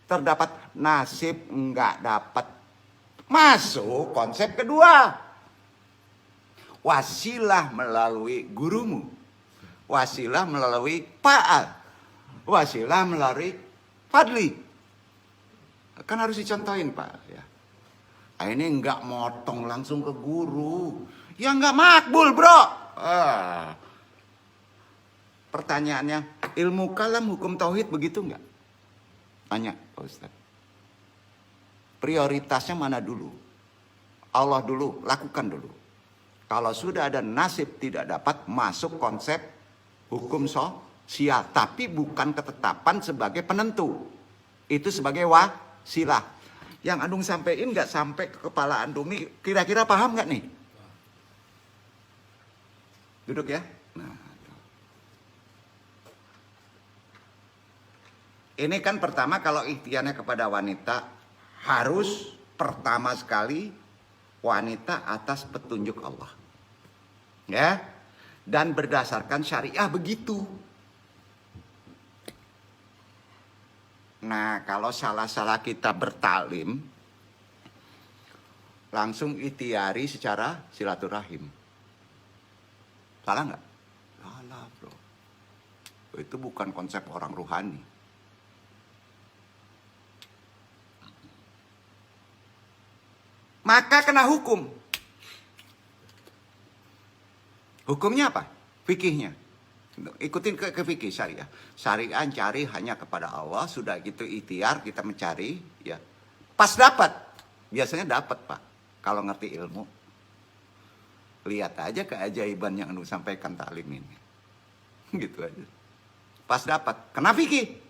terdapat nasib enggak dapat. Masuk konsep kedua. Wasilah melalui gurumu. Wasilah melalui Paal. Wasilah melalui Fadli. Kan harus dicontohin Pak ya. Ini enggak motong langsung ke guru. Ya enggak makbul bro. Pertanyaannya, ilmu kalam hukum tauhid begitu enggak? Tanya Pak Ustaz. Prioritasnya mana dulu? Allah dulu, lakukan dulu. Kalau sudah ada nasib tidak dapat, masuk konsep hukum sosial. Tapi bukan ketetapan sebagai penentu. Itu sebagai wasilah. Yang Andung sampein nggak sampai ke kepala Andung nih, kira-kira paham nggak nih? Duduk ya. Nah, ini kan pertama kalau ikhtiarnya kepada wanita harus pertama sekali wanita atas petunjuk Allah, ya, dan berdasarkan syariah begitu. Nah, kalau salah-salah kita bertalim, langsung ikhtiari secara silaturahim. Salah nggak? Salah bro. Itu bukan konsep orang ruhani. Maka kena hukum. Hukumnya apa? Fikihnya. Ikutin ke fikih syariah. Syariah cari hanya kepada Allah, sudah gitu ikhtiar kita mencari, ya. Pas dapat. Biasanya dapat, Pak. Kalau ngerti ilmu. Lihat aja keajaiban yang Anu sampaikan taklim ini. Gitu aja. Pas dapat. Kena fikih.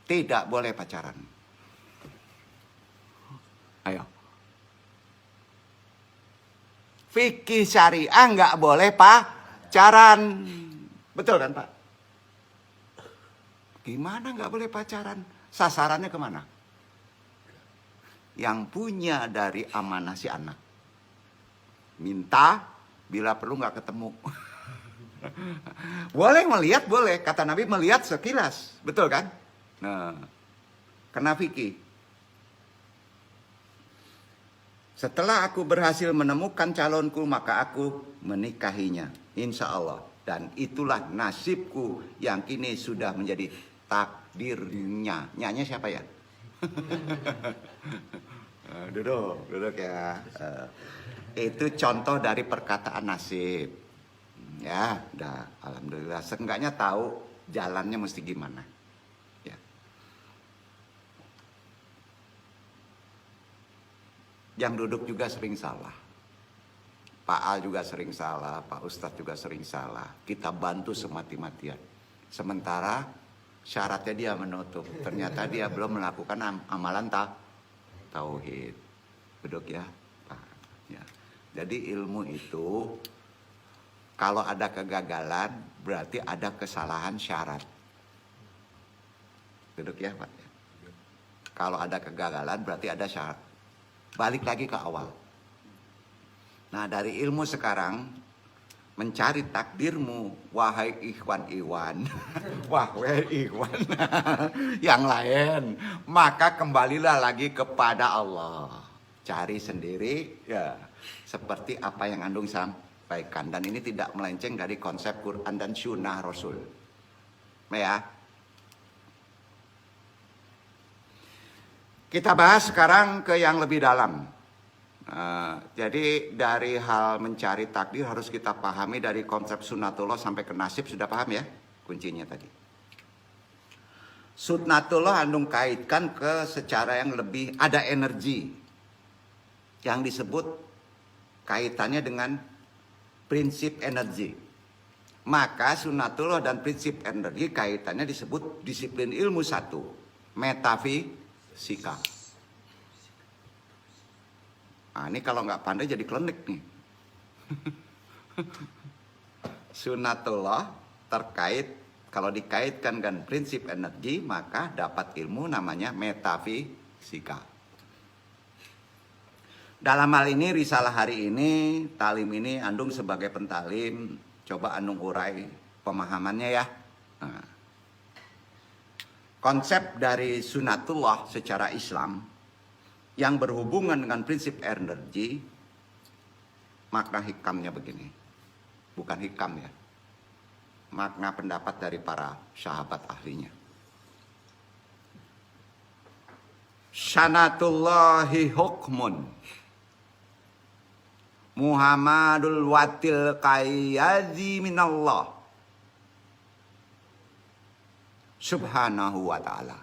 Tidak boleh pacaran. Ayo. Fikih syariah nggak boleh pacaran. Betul kan, Pak? Gimana nggak boleh pacaran? Sasarannya kemana? Yang punya dari amanah si anak. Minta, bila perlu nggak ketemu. Boleh melihat, boleh. Kata Nabi melihat sekilas. Betul kan? Nah, kena fikih. Setelah aku berhasil menemukan calonku, maka aku menikahinya. Insya Allah. Dan itulah nasibku yang kini sudah menjadi takdirnya. Nyanya siapa ya? Duduk ya. Itu contoh dari perkataan nasib. Ya, udah. Alhamdulillah. Seenggaknya tahu jalannya mesti gimana. Yang duduk juga sering salah. Pak Al juga sering salah, Pak Ustadz juga sering salah. Kita bantu semati-matian. Sementara syaratnya dia menutup. Ternyata dia belum melakukan amalan tauhid. Duduk ya, Pak. Ya. Jadi ilmu itu kalau ada kegagalan berarti ada kesalahan syarat. Duduk ya, Pak. Kalau ada kegagalan berarti ada syarat. Balik lagi ke awal. Nah, dari ilmu sekarang mencari takdirmu, wahai ikhwan-ikhwan. Wahai ikhwan. Yang lain, maka kembalilah lagi kepada Allah. Cari sendiri ya, seperti apa yang Andung sampaikan, dan ini tidak melenceng dari konsep Quran dan Sunnah Rasul. Ya. Kita bahas sekarang ke yang lebih dalam. Jadi dari hal mencari takdir harus kita pahami dari konsep sunatullah sampai ke nasib. Sudah paham ya kuncinya tadi. Sunatullah Andung kaitkan ke secara yang lebih ada energi. Yang disebut kaitannya dengan prinsip energi. Maka sunatullah dan prinsip energi kaitannya disebut disiplin ilmu satu. Metafisika. Nah, ini kalau nggak pandai jadi klinik nih. Sunatullah terkait, kalau dikaitkan dengan prinsip energi, maka dapat ilmu namanya metafisika. Dalam hal ini, risalah hari ini, talim ini, Andung sebagai pentalim, coba Andung urai pemahamannya ya. Nah, konsep dari sunatullah secara Islam yang berhubungan dengan prinsip energi, makna hikamnya begini. Bukan hikam ya. Makna pendapat dari para sahabat ahlinya. Sanatullahi hukmun. Muhammadul watil qayyazi minallah. Subhanahu wa ta'ala.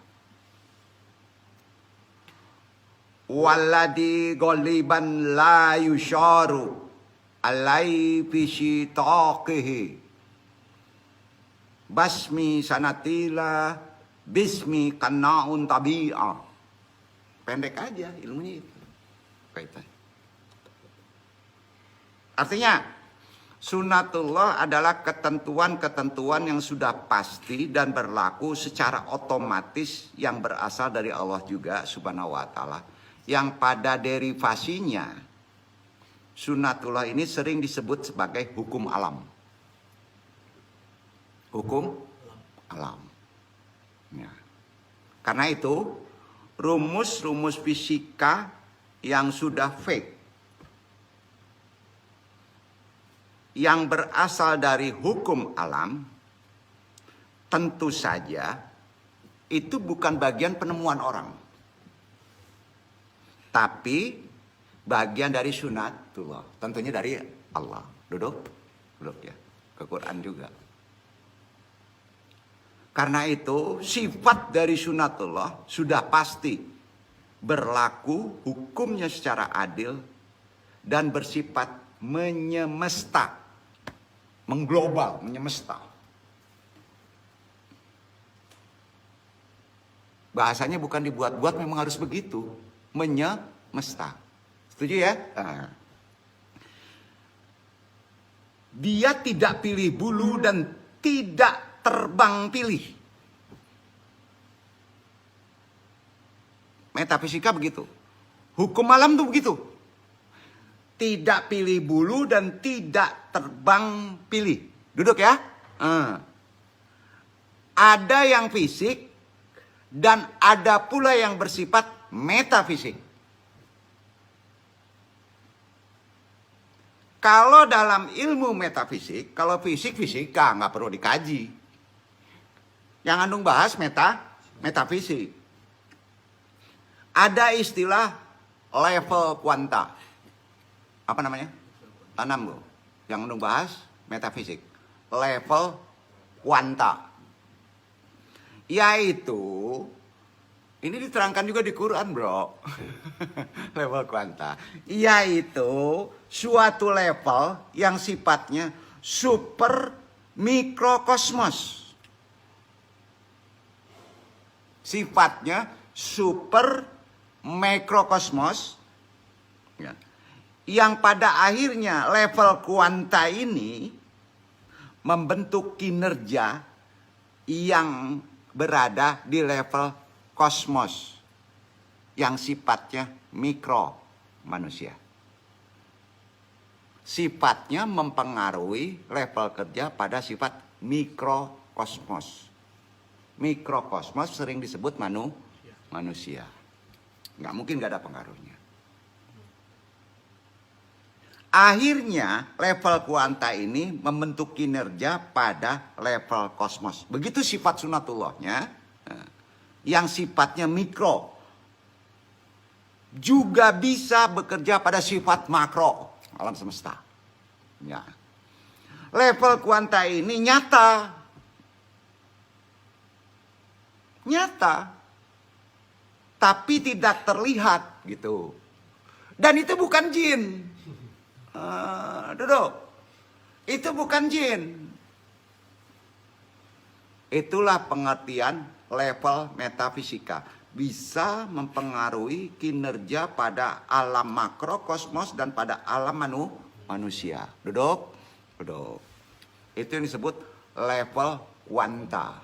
Walladhi ghaliban la yusharu alai fisitaqihi basmi sanatila bismi kana'un tabi'ah. Pendek aja ilmunya itu. Kaitan. Artinya sunatullah adalah ketentuan-ketentuan yang sudah pasti dan berlaku secara otomatis yang berasal dari Allah juga subhanahu wa ta'ala. Yang pada derivasinya sunatullah ini sering disebut sebagai hukum alam. Hukum alam. Ya. Karena itu rumus-rumus fisika yang sudah fake, yang berasal dari hukum alam, tentu saja itu bukan bagian penemuan orang, tapi bagian dari sunatullah, tentunya dari Allah. Duduk ya. Ke Quran juga. Karena itu sifat dari sunatullah sudah pasti berlaku hukumnya secara adil dan bersifat menyemesta, mengglobal, menyemesta. Bahasanya bukan dibuat-buat, memang harus begitu, menyemesta. Setuju ya? Nah. Dia tidak pilih bulu dan tidak terbang pilih. Metafisika begitu. Hukum alam tuh begitu. Tidak pilih bulu dan tidak terbang pilih. Duduk ya. Ada yang fisik dan ada pula yang bersifat metafisik. Kalau dalam ilmu metafisik, kalau fisik fisika nggak perlu dikaji. Yang Andung bahas metafisik. Ada istilah level kuanta. Apa namanya? Tanam Bu. Yang Andung bahas metafisik. Level kuanta. Yaitu, ini diterangkan juga di Quran bro. Level kuanta. Yaitu suatu level yang sifatnya super mikrokosmos. Sifatnya super mikrokosmos. Ya. Yang pada akhirnya level kuanta ini membentuk kinerja yang berada di level kosmos yang sifatnya mikro manusia. Sifatnya mempengaruhi level kerja pada sifat mikrokosmos. Mikrokosmos sering disebut manusia. Nggak mungkin nggak ada pengaruhnya. Akhirnya level kuanta ini membentuk kinerja pada level kosmos. Begitu sifat sunatullahnya. Yang sifatnya mikro. Juga bisa bekerja pada sifat makro. Alam semesta. Ya. Level kuanta ini nyata. Tapi tidak terlihat gitu. Dan itu bukan jin. Duduk. Itu bukan jin. Itulah pengertian level metafisika. Bisa mempengaruhi kinerja pada alam makrokosmos dan pada alam manusia. Duduk. Itu yang disebut level kuanta.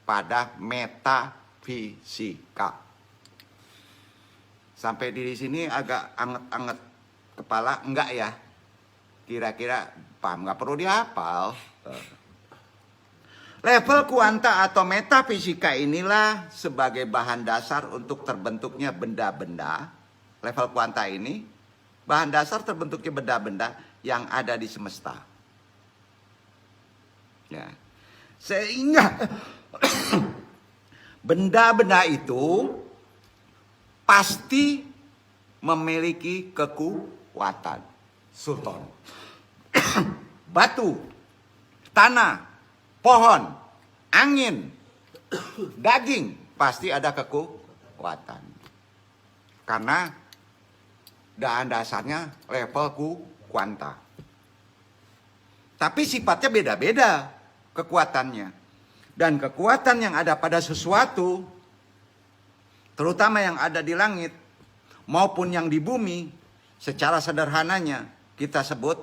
Pada metafisika. Sampai di sini agak anget-anget kepala, enggak ya? Kira-kira paham, nggak perlu dihafal. Level kuanta atau metafisika inilah sebagai bahan dasar untuk terbentuknya benda-benda. Level kuanta ini bahan dasar terbentuknya benda-benda yang ada di semesta. Ya. Sehingga benda-benda itu pasti memiliki kekuatan. Sultan. Batu, tanah, pohon, angin, daging pasti ada kekuatan. Karena bahan dasarnya level kuanta. Tapi sifatnya beda-beda kekuatannya. Dan kekuatan yang ada pada sesuatu, terutama yang ada di langit maupun yang di bumi, secara sederhananya kita sebut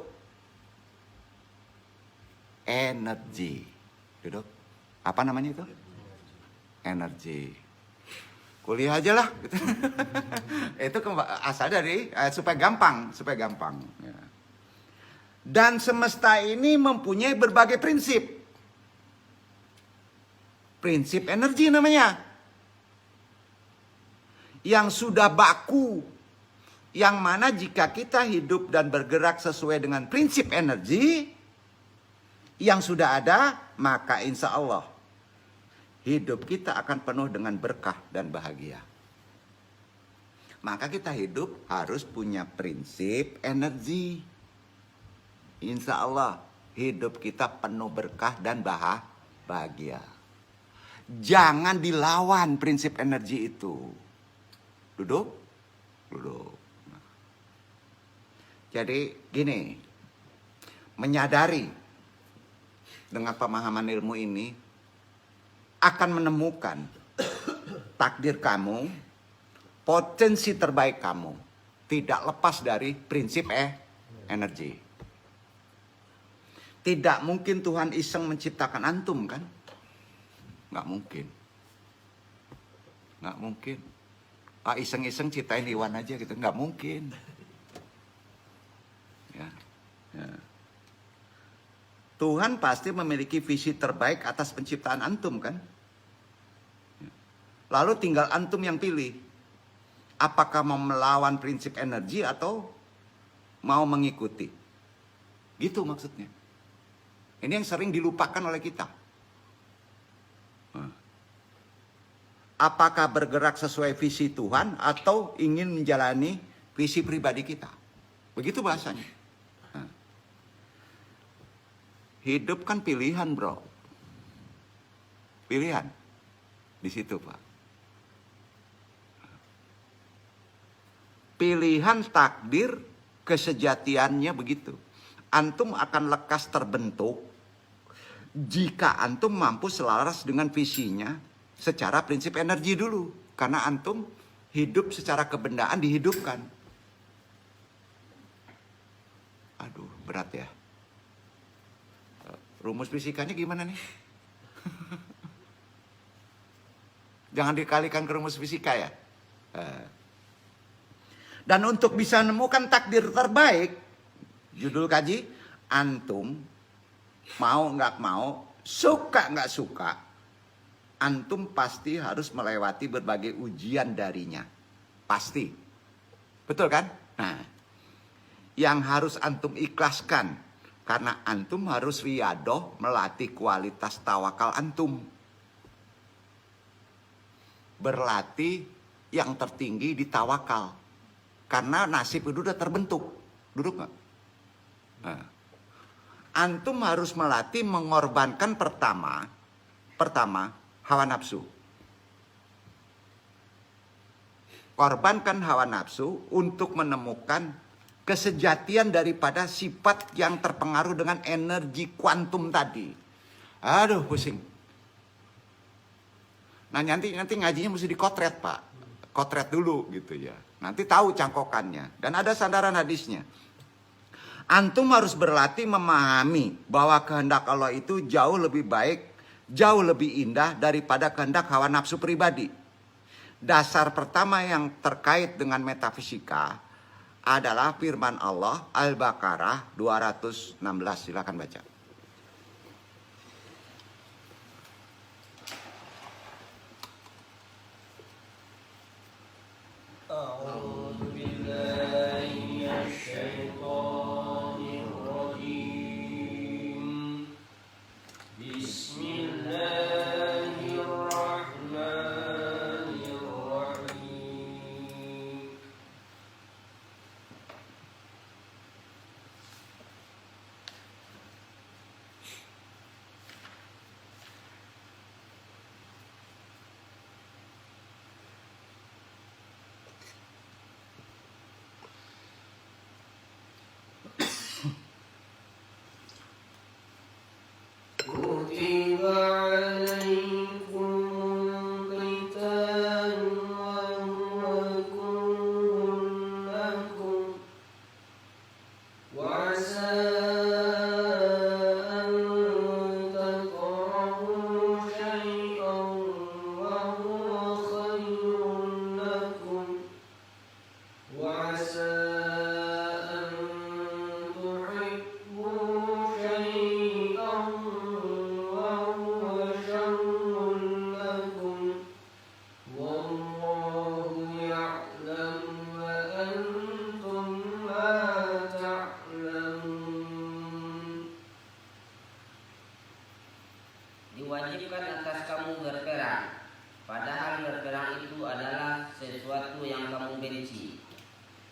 energi. Duduk. Apa namanya itu? Energi. Kuliah aja lah. Itu asal dari supaya gampang. Ya. Dan semesta ini mempunyai berbagai prinsip. Prinsip energi namanya. Yang sudah baku. Yang mana jika kita hidup dan bergerak sesuai dengan prinsip energi yang sudah ada, maka insya Allah hidup kita akan penuh dengan berkah dan bahagia. Maka kita hidup harus punya prinsip energi. Insya Allah hidup kita penuh berkah dan bahagia. Jangan dilawan prinsip energi itu. Duduk. Jadi gini, menyadari dengan pemahaman ilmu ini akan menemukan takdir kamu, potensi terbaik kamu, tidak lepas dari prinsip energi. Tidak mungkin Tuhan iseng menciptakan antum kan? Nggak mungkin. Iseng-iseng ciptain Iwan aja gitu, nggak mungkin. Ya. Tuhan pasti memiliki visi terbaik atas penciptaan antum kan? Lalu tinggal antum yang pilih. Apakah mau melawan prinsip energi atau mau mengikuti? Gitu maksudnya. Ini yang sering dilupakan oleh kita. Apakah bergerak sesuai visi Tuhan atau ingin menjalani visi pribadi kita? Begitu bahasanya. Hidup kan pilihan, bro. Pilihan. Di situ, Pak. Pilihan takdir kesejatiannya begitu. Antum akan lekas terbentuk jika antum mampu selaras dengan visinya secara prinsip energi dulu. Karena antum hidup secara kebendaan dihidupkan. Aduh, berat ya. Rumus fisikanya gimana nih? Jangan dikalikan ke rumus fisika ya. Dan untuk bisa menemukan takdir terbaik, judul kaji, antum mau nggak mau, suka nggak suka, antum pasti harus melewati berbagai ujian darinya. Pasti. Betul kan? Nah, yang harus antum ikhlaskan, karena antum harus riyadoh melatih kualitas tawakal antum. Berlatih yang tertinggi di tawakal. Karena nasib itu udah terbentuk. Duduk nggak? Nah, antum harus melatih mengorbankan pertama hawa nafsu. Korbankan hawa nafsu untuk menemukan kesejatian daripada sifat yang terpengaruh dengan energi kuantum tadi. Aduh, pusing. Nah, nanti ngajinya mesti dikotret, Pak. Kotret dulu gitu ya. Nanti tahu cangkokannya. Dan ada sandaran hadisnya. Antum harus berlatih memahami bahwa kehendak Allah itu jauh lebih baik, jauh lebih indah daripada kehendak hawa nafsu pribadi. Dasar pertama yang terkait dengan metafisika adalah firman Allah Al-Baqarah 216. Silakan baca.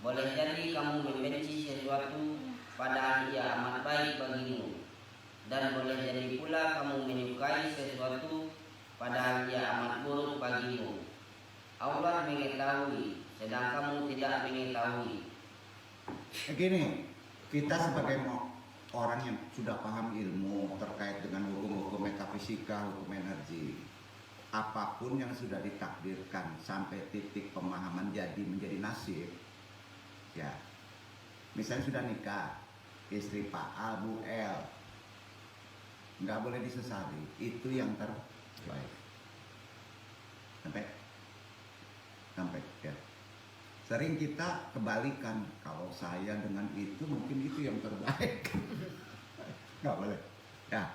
Boleh jadi kamu membenci sesuatu padahal ia amat baik bagimu, dan boleh jadi pula kamu menyukai sesuatu padahal ia amat buruk bagimu. Allah mengetahui, sedang kamu tidak mengetahui. Gini, kita sebagai orang yang sudah paham ilmu terkait dengan hukum-hukum metafisika, hukum energi, apapun yang sudah ditakdirkan sampai titik pemahaman menjadi nasib, ya, misalnya sudah nikah, istri Pak A, Bu L, nggak boleh disesali, itu yang terbaik. Sampai ya. Sering kita kebalikan, kalau saya dengan itu mungkin itu yang terbaik. Nggak boleh. Ya,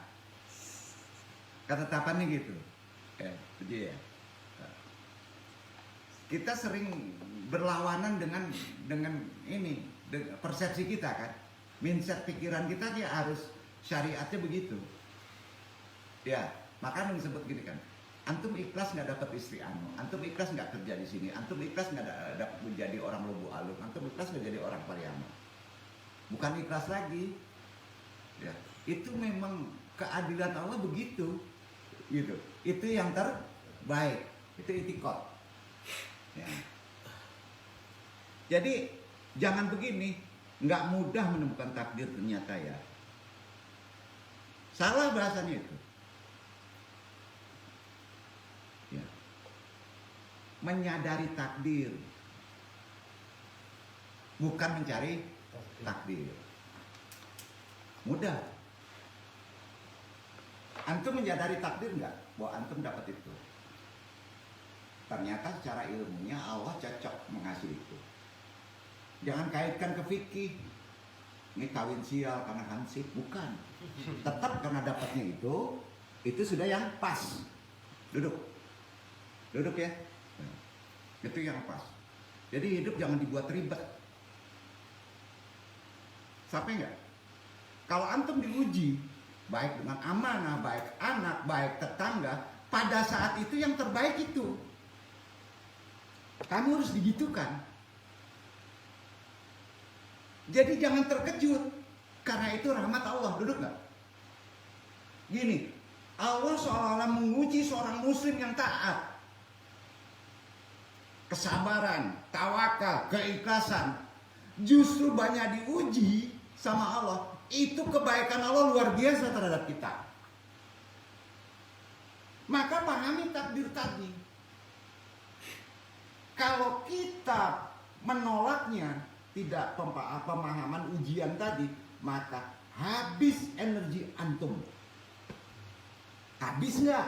ketetapannya gitu. Jadi ya. Kita sering berlawanan dengan ini, persepsi kita kan, mindset pikiran kita dia harus syariatnya begitu. Ya, makanya disebut gini kan, antum ikhlas nggak dapat istri antum ikhlas nggak kerja di sini, antum ikhlas nggak dapat menjadi orang Lubu Alun, antum ikhlas nggak jadi orang Pariaman. Bukan ikhlas lagi, ya, itu memang keadilan Allah begitu, gitu. Itu yang terbaik, itu itikad. Ya. Jadi jangan begini, nggak mudah menemukan takdir ternyata ya. Salah bahasanya itu. Ya. Menyadari takdir, bukan mencari takdir. Mudah. Antum menyadari takdir nggak? Bahwa antum dapat itu. Ternyata secara ilmunya Allah cocok mengasih itu. Jangan kaitkan ke fikih. Ini kawin sial karena hansip, bukan. Tetap karena dapatnya itu sudah yang pas. Duduk ya. Itu yang pas. Jadi hidup jangan dibuat ribet. Sampai nggak? Kalau antum diuji, baik dengan amanah, baik anak, baik tetangga, pada saat itu yang terbaik itu. Kamu harus digitukan. Jadi jangan terkejut, karena itu rahmat Allah. Duduk nggak? Gini, Allah seolah-olah menguji seorang muslim yang taat. Kesabaran, tawakal, keikhlasan. Justru banyak diuji sama Allah. Itu kebaikan Allah luar biasa terhadap kita. Maka pahami takdir tadi. Kalau kita menolaknya, tidak pemahaman ujian tadi, maka habis energi antum. Habis nggak?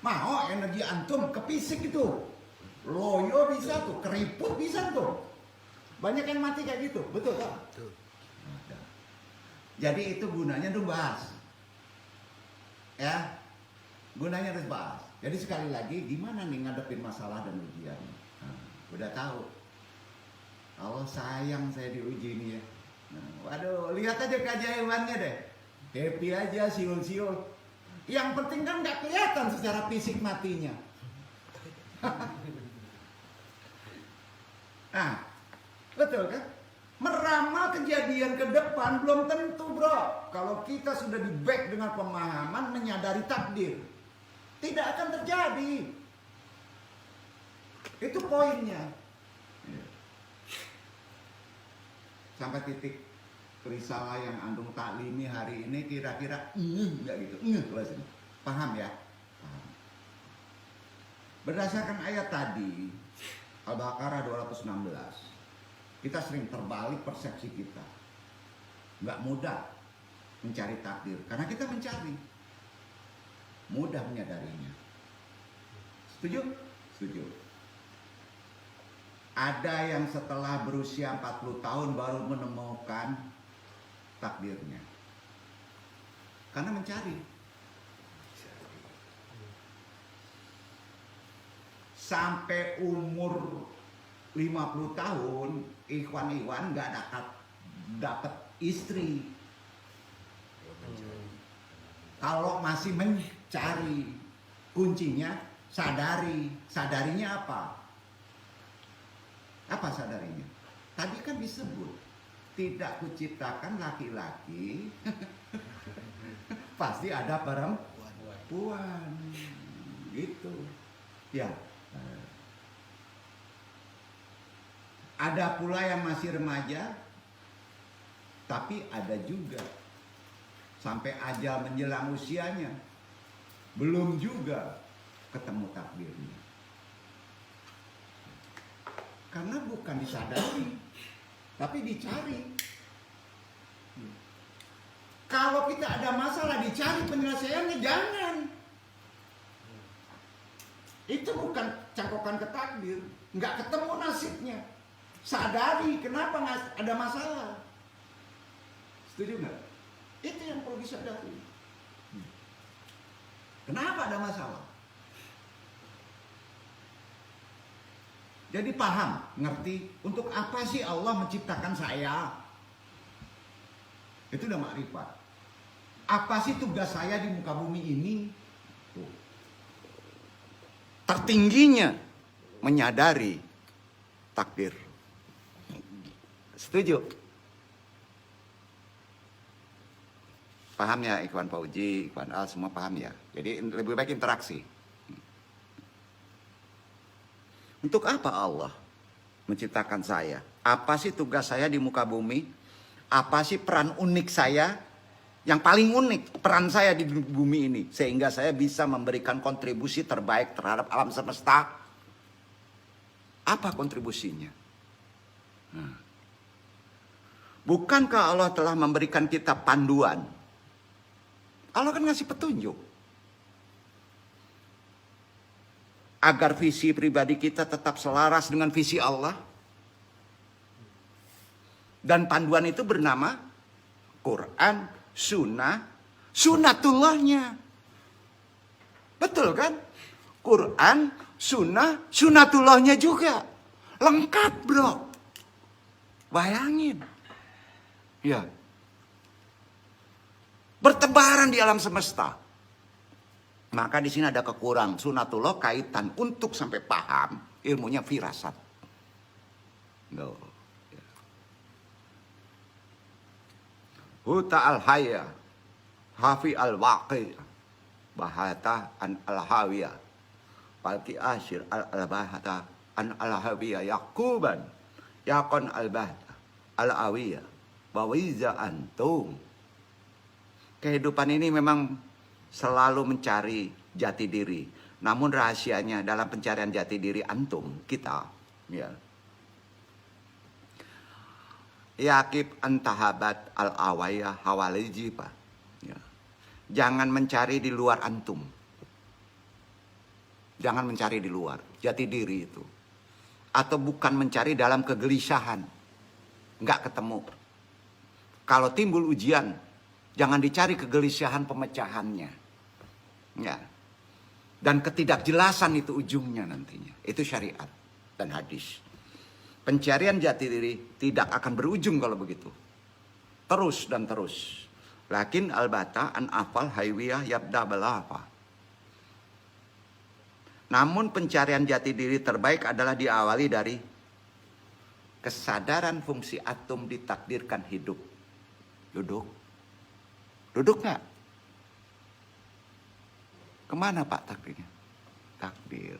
Mau energi antum kepisik itu. Loyo bisa tuh, keriput bisa tuh. Banyak yang mati kayak gitu, betul tak? Betul. Jadi itu gunanya tuh bahas. Ya, gunanya harus bahas. Jadi sekali lagi, gimana nih ngadepin masalah dan ujian? Nah, udah tahu. Allah sayang saya diuji ini ya. Nah, waduh, lihat aja keajaibannya deh. Happy aja, siul-siul. Yang penting kan nggak kelihatan secara fisik matinya. Nah, betul kan? Meramal kejadian ke depan belum tentu, bro. Kalau kita sudah di-back dengan pemahaman menyadari takdir, tidak akan terjadi. Itu poinnya. Sampai titik risalah yang antum taklimi hari ini kira-kira enggak gitu. Paham ya? Paham. Berdasarkan ayat tadi Al-Baqarah 216, kita sering terbalik persepsi kita. Nggak mudah mencari takdir, karena kita mencari. Mudah menyadarinya. Setuju? Setuju. Ada yang setelah berusia 40 tahun baru menemukan takdirnya. Karena mencari. Sampai umur 50 tahun ikhwan nggak dapat istri. Kalau masih mencari, kuncinya sadarinya apa? Apa sadarinya? Tadi kan disebut, tidak kuciptakan laki-laki, pasti ada perempuan. Gitu. Ya. Ada pula yang masih remaja, tapi ada juga sampai ajal menjelang usianya belum juga ketemu takdirnya. Karena bukan disadari, tapi dicari. Kalau kita ada masalah dicari penyelesaiannya, jangan. Itu bukan cangkokan ke takdir, nggak ketemu nasibnya. Sadari kenapa ada masalah. Setuju nggak? Itu yang perlu disadari. Kenapa ada masalah? Jadi paham, ngerti untuk apa sih Allah menciptakan saya? Itu udah makrifat. Apa sih tugas saya di muka bumi ini? Tuh. Tertingginya menyadari takdir. Setuju? Paham ya Ikhwan Fauji, Ikhwan Al, semua paham ya? Jadi lebih baik interaksi. Untuk apa Allah menciptakan saya? Apa sih tugas saya di muka bumi? Apa sih peran unik saya? Yang paling unik peran saya di bumi ini. Sehingga saya bisa memberikan kontribusi terbaik terhadap alam semesta. Apa kontribusinya? Bukankah Allah telah memberikan kita panduan? Allah kan ngasih petunjuk. Agar visi pribadi kita tetap selaras dengan visi Allah. Dan panduan itu bernama Quran, Sunnah, Sunnatullahnya. Betul kan? Quran, Sunnah, Sunnatullahnya juga. Lengkap bro. Bayangin. Ya. Bertebaran di alam semesta. Maka di sini ada kekurangan. Sunnatullah kaitan untuk sampai paham ilmunya firasat. No. Ya. Huta al-hayya, hafi al-waqi, bahata an al-hawiyah, palki asyir al-bahata an al-hawiyah, yakuban, yakon al-bahata, al-awiyah, bawiza antum. Kehidupan ini memang selalu mencari jati diri. Namun rahasianya dalam pencarian jati diri antum, kita. Ya. Yakib antahabat al-awayah hawalijiba. Ya. Jangan mencari di luar antum. Jangan mencari di luar. Jati diri itu. Atau bukan mencari dalam kegelisahan. Nggak ketemu. Kalau timbul ujian, jangan dicari kegelisahan pemecahannya. Ya. Dan ketidakjelasan itu ujungnya nantinya. Itu syariat dan hadis. Pencarian jati diri tidak akan berujung kalau begitu. Terus dan terus. Lakin albata an afal haywiyah yabda balafa. Namun pencarian jati diri terbaik adalah diawali dari kesadaran fungsi atom ditakdirkan hidup. Duduk. Duduk nggak? Kemana Pak takdirnya? Takdir.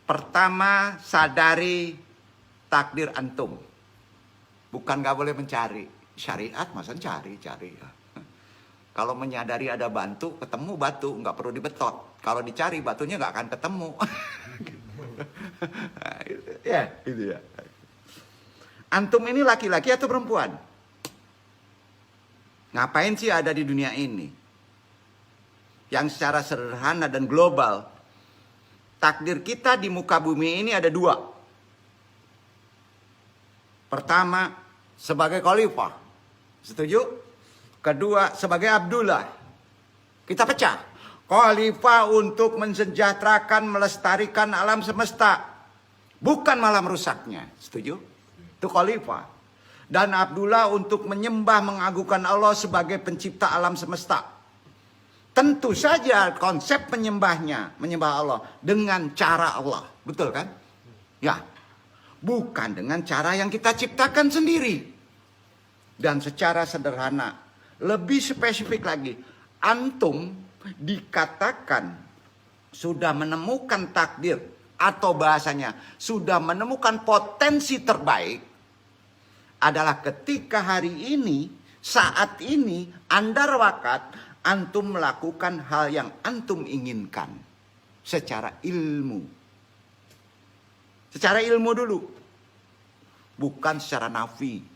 Pertama, sadari takdir antum. Bukan nggak boleh mencari. Syariat masa cari ya. Kalau menyadari ada batu, ketemu batu, nggak perlu dibetot. Kalau dicari batunya nggak akan ketemu. Ya, itu ya. Antum ini laki-laki atau perempuan? Ngapain sih ada di dunia ini? Yang secara sederhana dan global, takdir kita di muka bumi ini ada dua. Pertama, sebagai khalifah. Setuju? Kedua, sebagai Abdullah. Kita pecah. Khalifah untuk mensejahterakan, melestarikan alam semesta. Bukan malah merusaknya. Setuju? Itu khalifah. Dan Abdullah untuk menyembah, mengagungkan Allah sebagai pencipta alam semesta. Tentu saja konsep menyembahnya, menyembah Allah dengan cara Allah. Betul kan? Ya. bukan dengan cara yang kita ciptakan sendiri. Dan secara sederhana, lebih spesifik lagi, antum dikatakan sudah menemukan takdir, atau bahasanya sudah menemukan potensi terbaik, adalah ketika hari ini, saat ini, andar wakat, antum melakukan hal yang antum inginkan secara ilmu. Secara ilmu dulu, bukan secara nafi.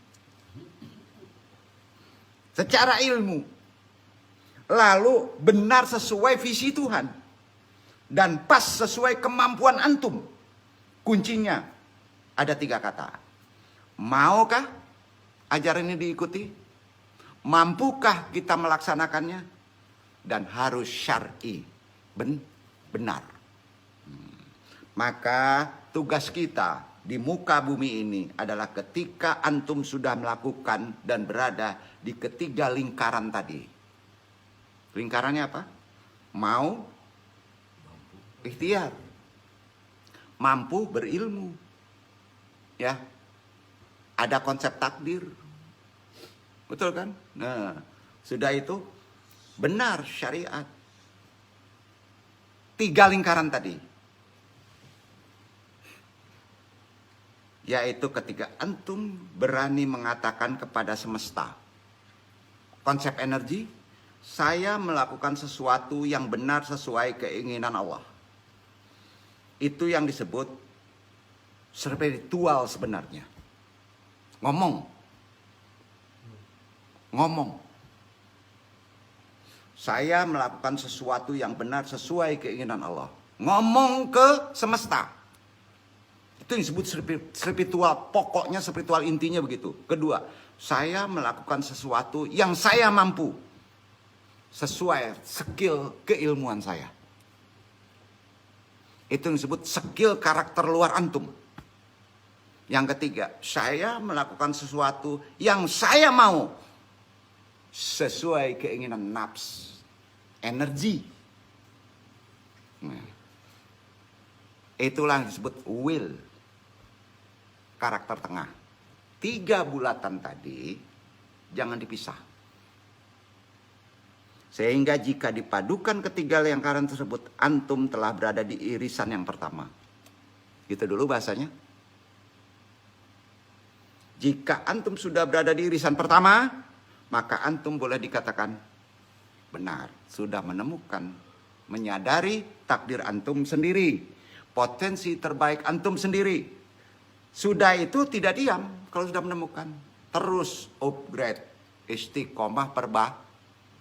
Secara ilmu, lalu benar sesuai visi Tuhan dan pas sesuai kemampuan antum. Kuncinya ada 3 kata. Maukah ajaran ini diikuti? Mampukah kita melaksanakannya? Dan harus syar'i, benar. Maka tugas kita di muka bumi ini adalah ketika antum sudah melakukan dan berada di ketiga lingkaran tadi. Lingkarannya apa? Mau, ikhtiar, mampu, berilmu. Ya. Ada konsep takdir. Betul kan? Nah, sudah itu benar syariat. 3 lingkaran tadi. Yaitu ketika antum berani mengatakan kepada semesta, konsep energi, saya melakukan sesuatu yang benar sesuai keinginan Allah. Itu yang disebut spiritual sebenarnya. Ngomong. Saya melakukan sesuatu yang benar sesuai keinginan Allah. Ngomong ke semesta. Itu yang disebut spiritual, pokoknya spiritual intinya begitu. Kedua, saya melakukan sesuatu yang saya mampu. Sesuai skill keilmuan saya. Itu yang disebut skill karakter luar antum. Yang ketiga, saya melakukan sesuatu yang saya mau. Sesuai keinginan nafs. Energi. Nah, itulah yang disebut will. Karakter tengah. 3 bulatan tadi jangan dipisah. Sehingga jika dipadukan ketiga lingkaran tersebut, antum telah berada di irisan yang pertama. Gitu dulu bahasanya. Jika antum sudah berada di irisan pertama, maka antum boleh dikatakan benar, sudah menemukan, menyadari takdir antum sendiri, potensi terbaik antum sendiri. Sudah itu tidak diam kalau sudah menemukan. Terus upgrade, istiqomah,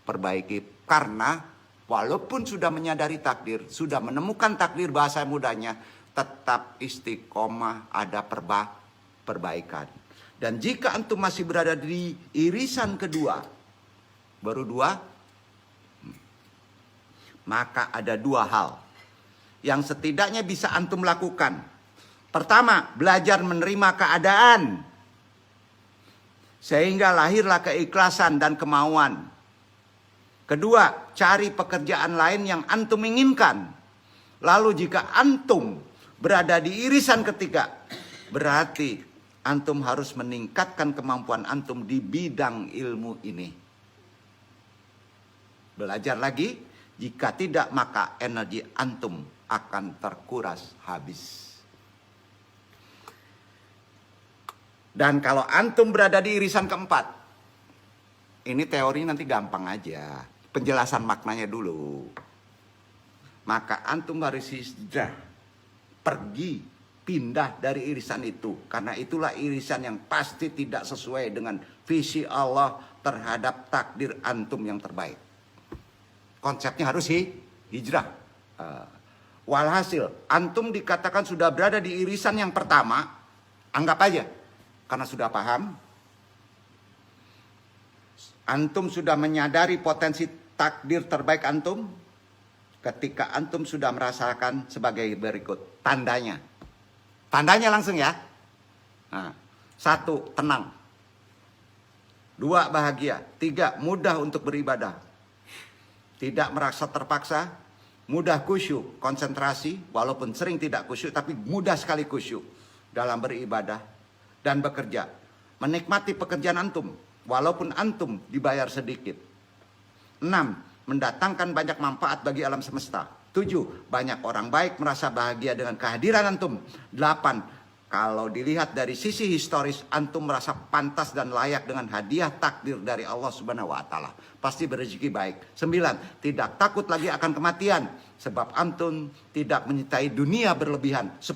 perbaiki. Karena walaupun sudah menyadari takdir, sudah menemukan takdir bahasa mudanya, tetap istiqomah, ada perbaikan. Dan jika antum masih berada di irisan kedua, baru 2, maka ada 2 hal yang setidaknya bisa antum lakukan. Pertama, belajar menerima keadaan. Sehingga lahirlah keikhlasan dan kemauan. Kedua, cari pekerjaan lain yang antum inginkan. Lalu jika antum berada di irisan ketiga, berarti antum harus meningkatkan kemampuan antum di bidang ilmu ini. Belajar lagi, jika tidak maka energi antum akan terkuras habis. Dan kalau antum berada di irisan keempat, ini teori nanti gampang aja, penjelasan maknanya dulu. Maka antum harus hijrah, pergi, pindah dari irisan itu. Karena itulah irisan yang pasti tidak sesuai dengan visi Allah terhadap takdir antum yang terbaik. Konsepnya harus hijrah. Walhasil, antum dikatakan sudah berada di irisan yang pertama, anggap aja. Karena sudah paham, antum sudah menyadari potensi takdir terbaik antum. Ketika antum sudah merasakan sebagai berikut tandanya. Tandanya langsung ya. Nah, 1, tenang. 2, bahagia. 3, mudah untuk beribadah. Tidak merasa terpaksa. Mudah khusyuk, konsentrasi. Walaupun sering tidak khusyuk, tapi mudah sekali khusyuk. dalam beribadah dan bekerja. Menikmati pekerjaan antum, walaupun antum dibayar sedikit. 6. Mendatangkan banyak manfaat bagi alam semesta. 7. Banyak orang baik merasa bahagia dengan kehadiran antum. 8. Kalau dilihat dari sisi historis, antum merasa pantas dan layak dengan hadiah takdir dari Allah Subhanahu wa Ta'ala. Pasti berrezeki baik. 9. Tidak takut lagi akan kematian, sebab antum tidak mencintai dunia berlebihan. 10.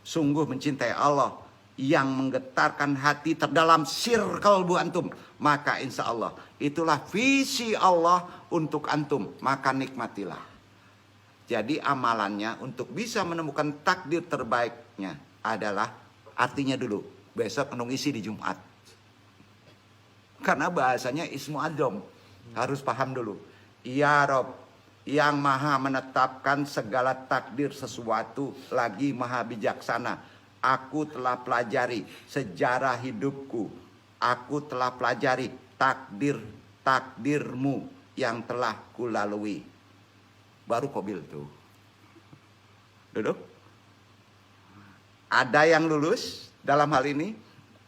Sungguh mencintai Allah yang menggetarkan hati terdalam circle bu antum. Maka insya Allah itulah visi Allah untuk antum. Maka nikmatilah. Jadi amalannya untuk bisa menemukan takdir terbaiknya adalah artinya dulu. Besok enung isi di Jumat. Karena bahasanya ismu adzam. Harus paham dulu. Ya Rob, yang maha menetapkan segala takdir sesuatu, lagi maha bijaksana. Aku telah pelajari sejarah hidupku. Aku telah pelajari takdirmu yang telah kulalui. Baru Qabil tuh. Duduk. Ada yang lulus dalam hal ini.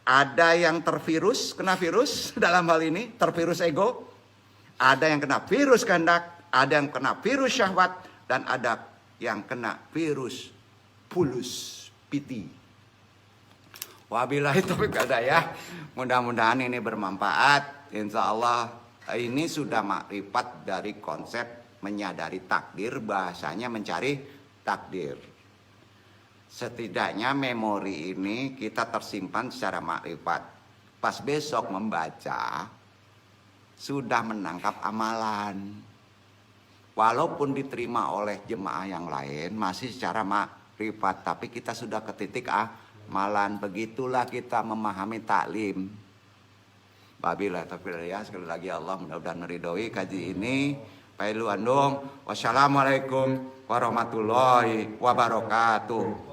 Ada yang tervirus, kena virus dalam hal ini. Tervirus ego. Ada yang kena virus kehendak. Ada yang kena virus syahwat. Dan ada yang kena virus pulus piti. Wabillahi taufiq wal hidayah. Mudah-mudahan ini bermanfaat. Insya Allah ini sudah makrifat dari konsep menyadari takdir. Bahasanya mencari takdir. Setidaknya memori ini kita tersimpan secara makrifat. Pas besok membaca, sudah menangkap amalan. Walaupun diterima oleh jemaah yang lain, masih secara makrifat. Tapi kita sudah ke titik amalan. Begitulah kita memahami taklim. Wabillahi taufiq wal hidayah. Sekali lagi Allah mudah-mudahan meridhoi kaji ini. Pailu andung. Wassalamualaikum warahmatullahi wabarakatuh.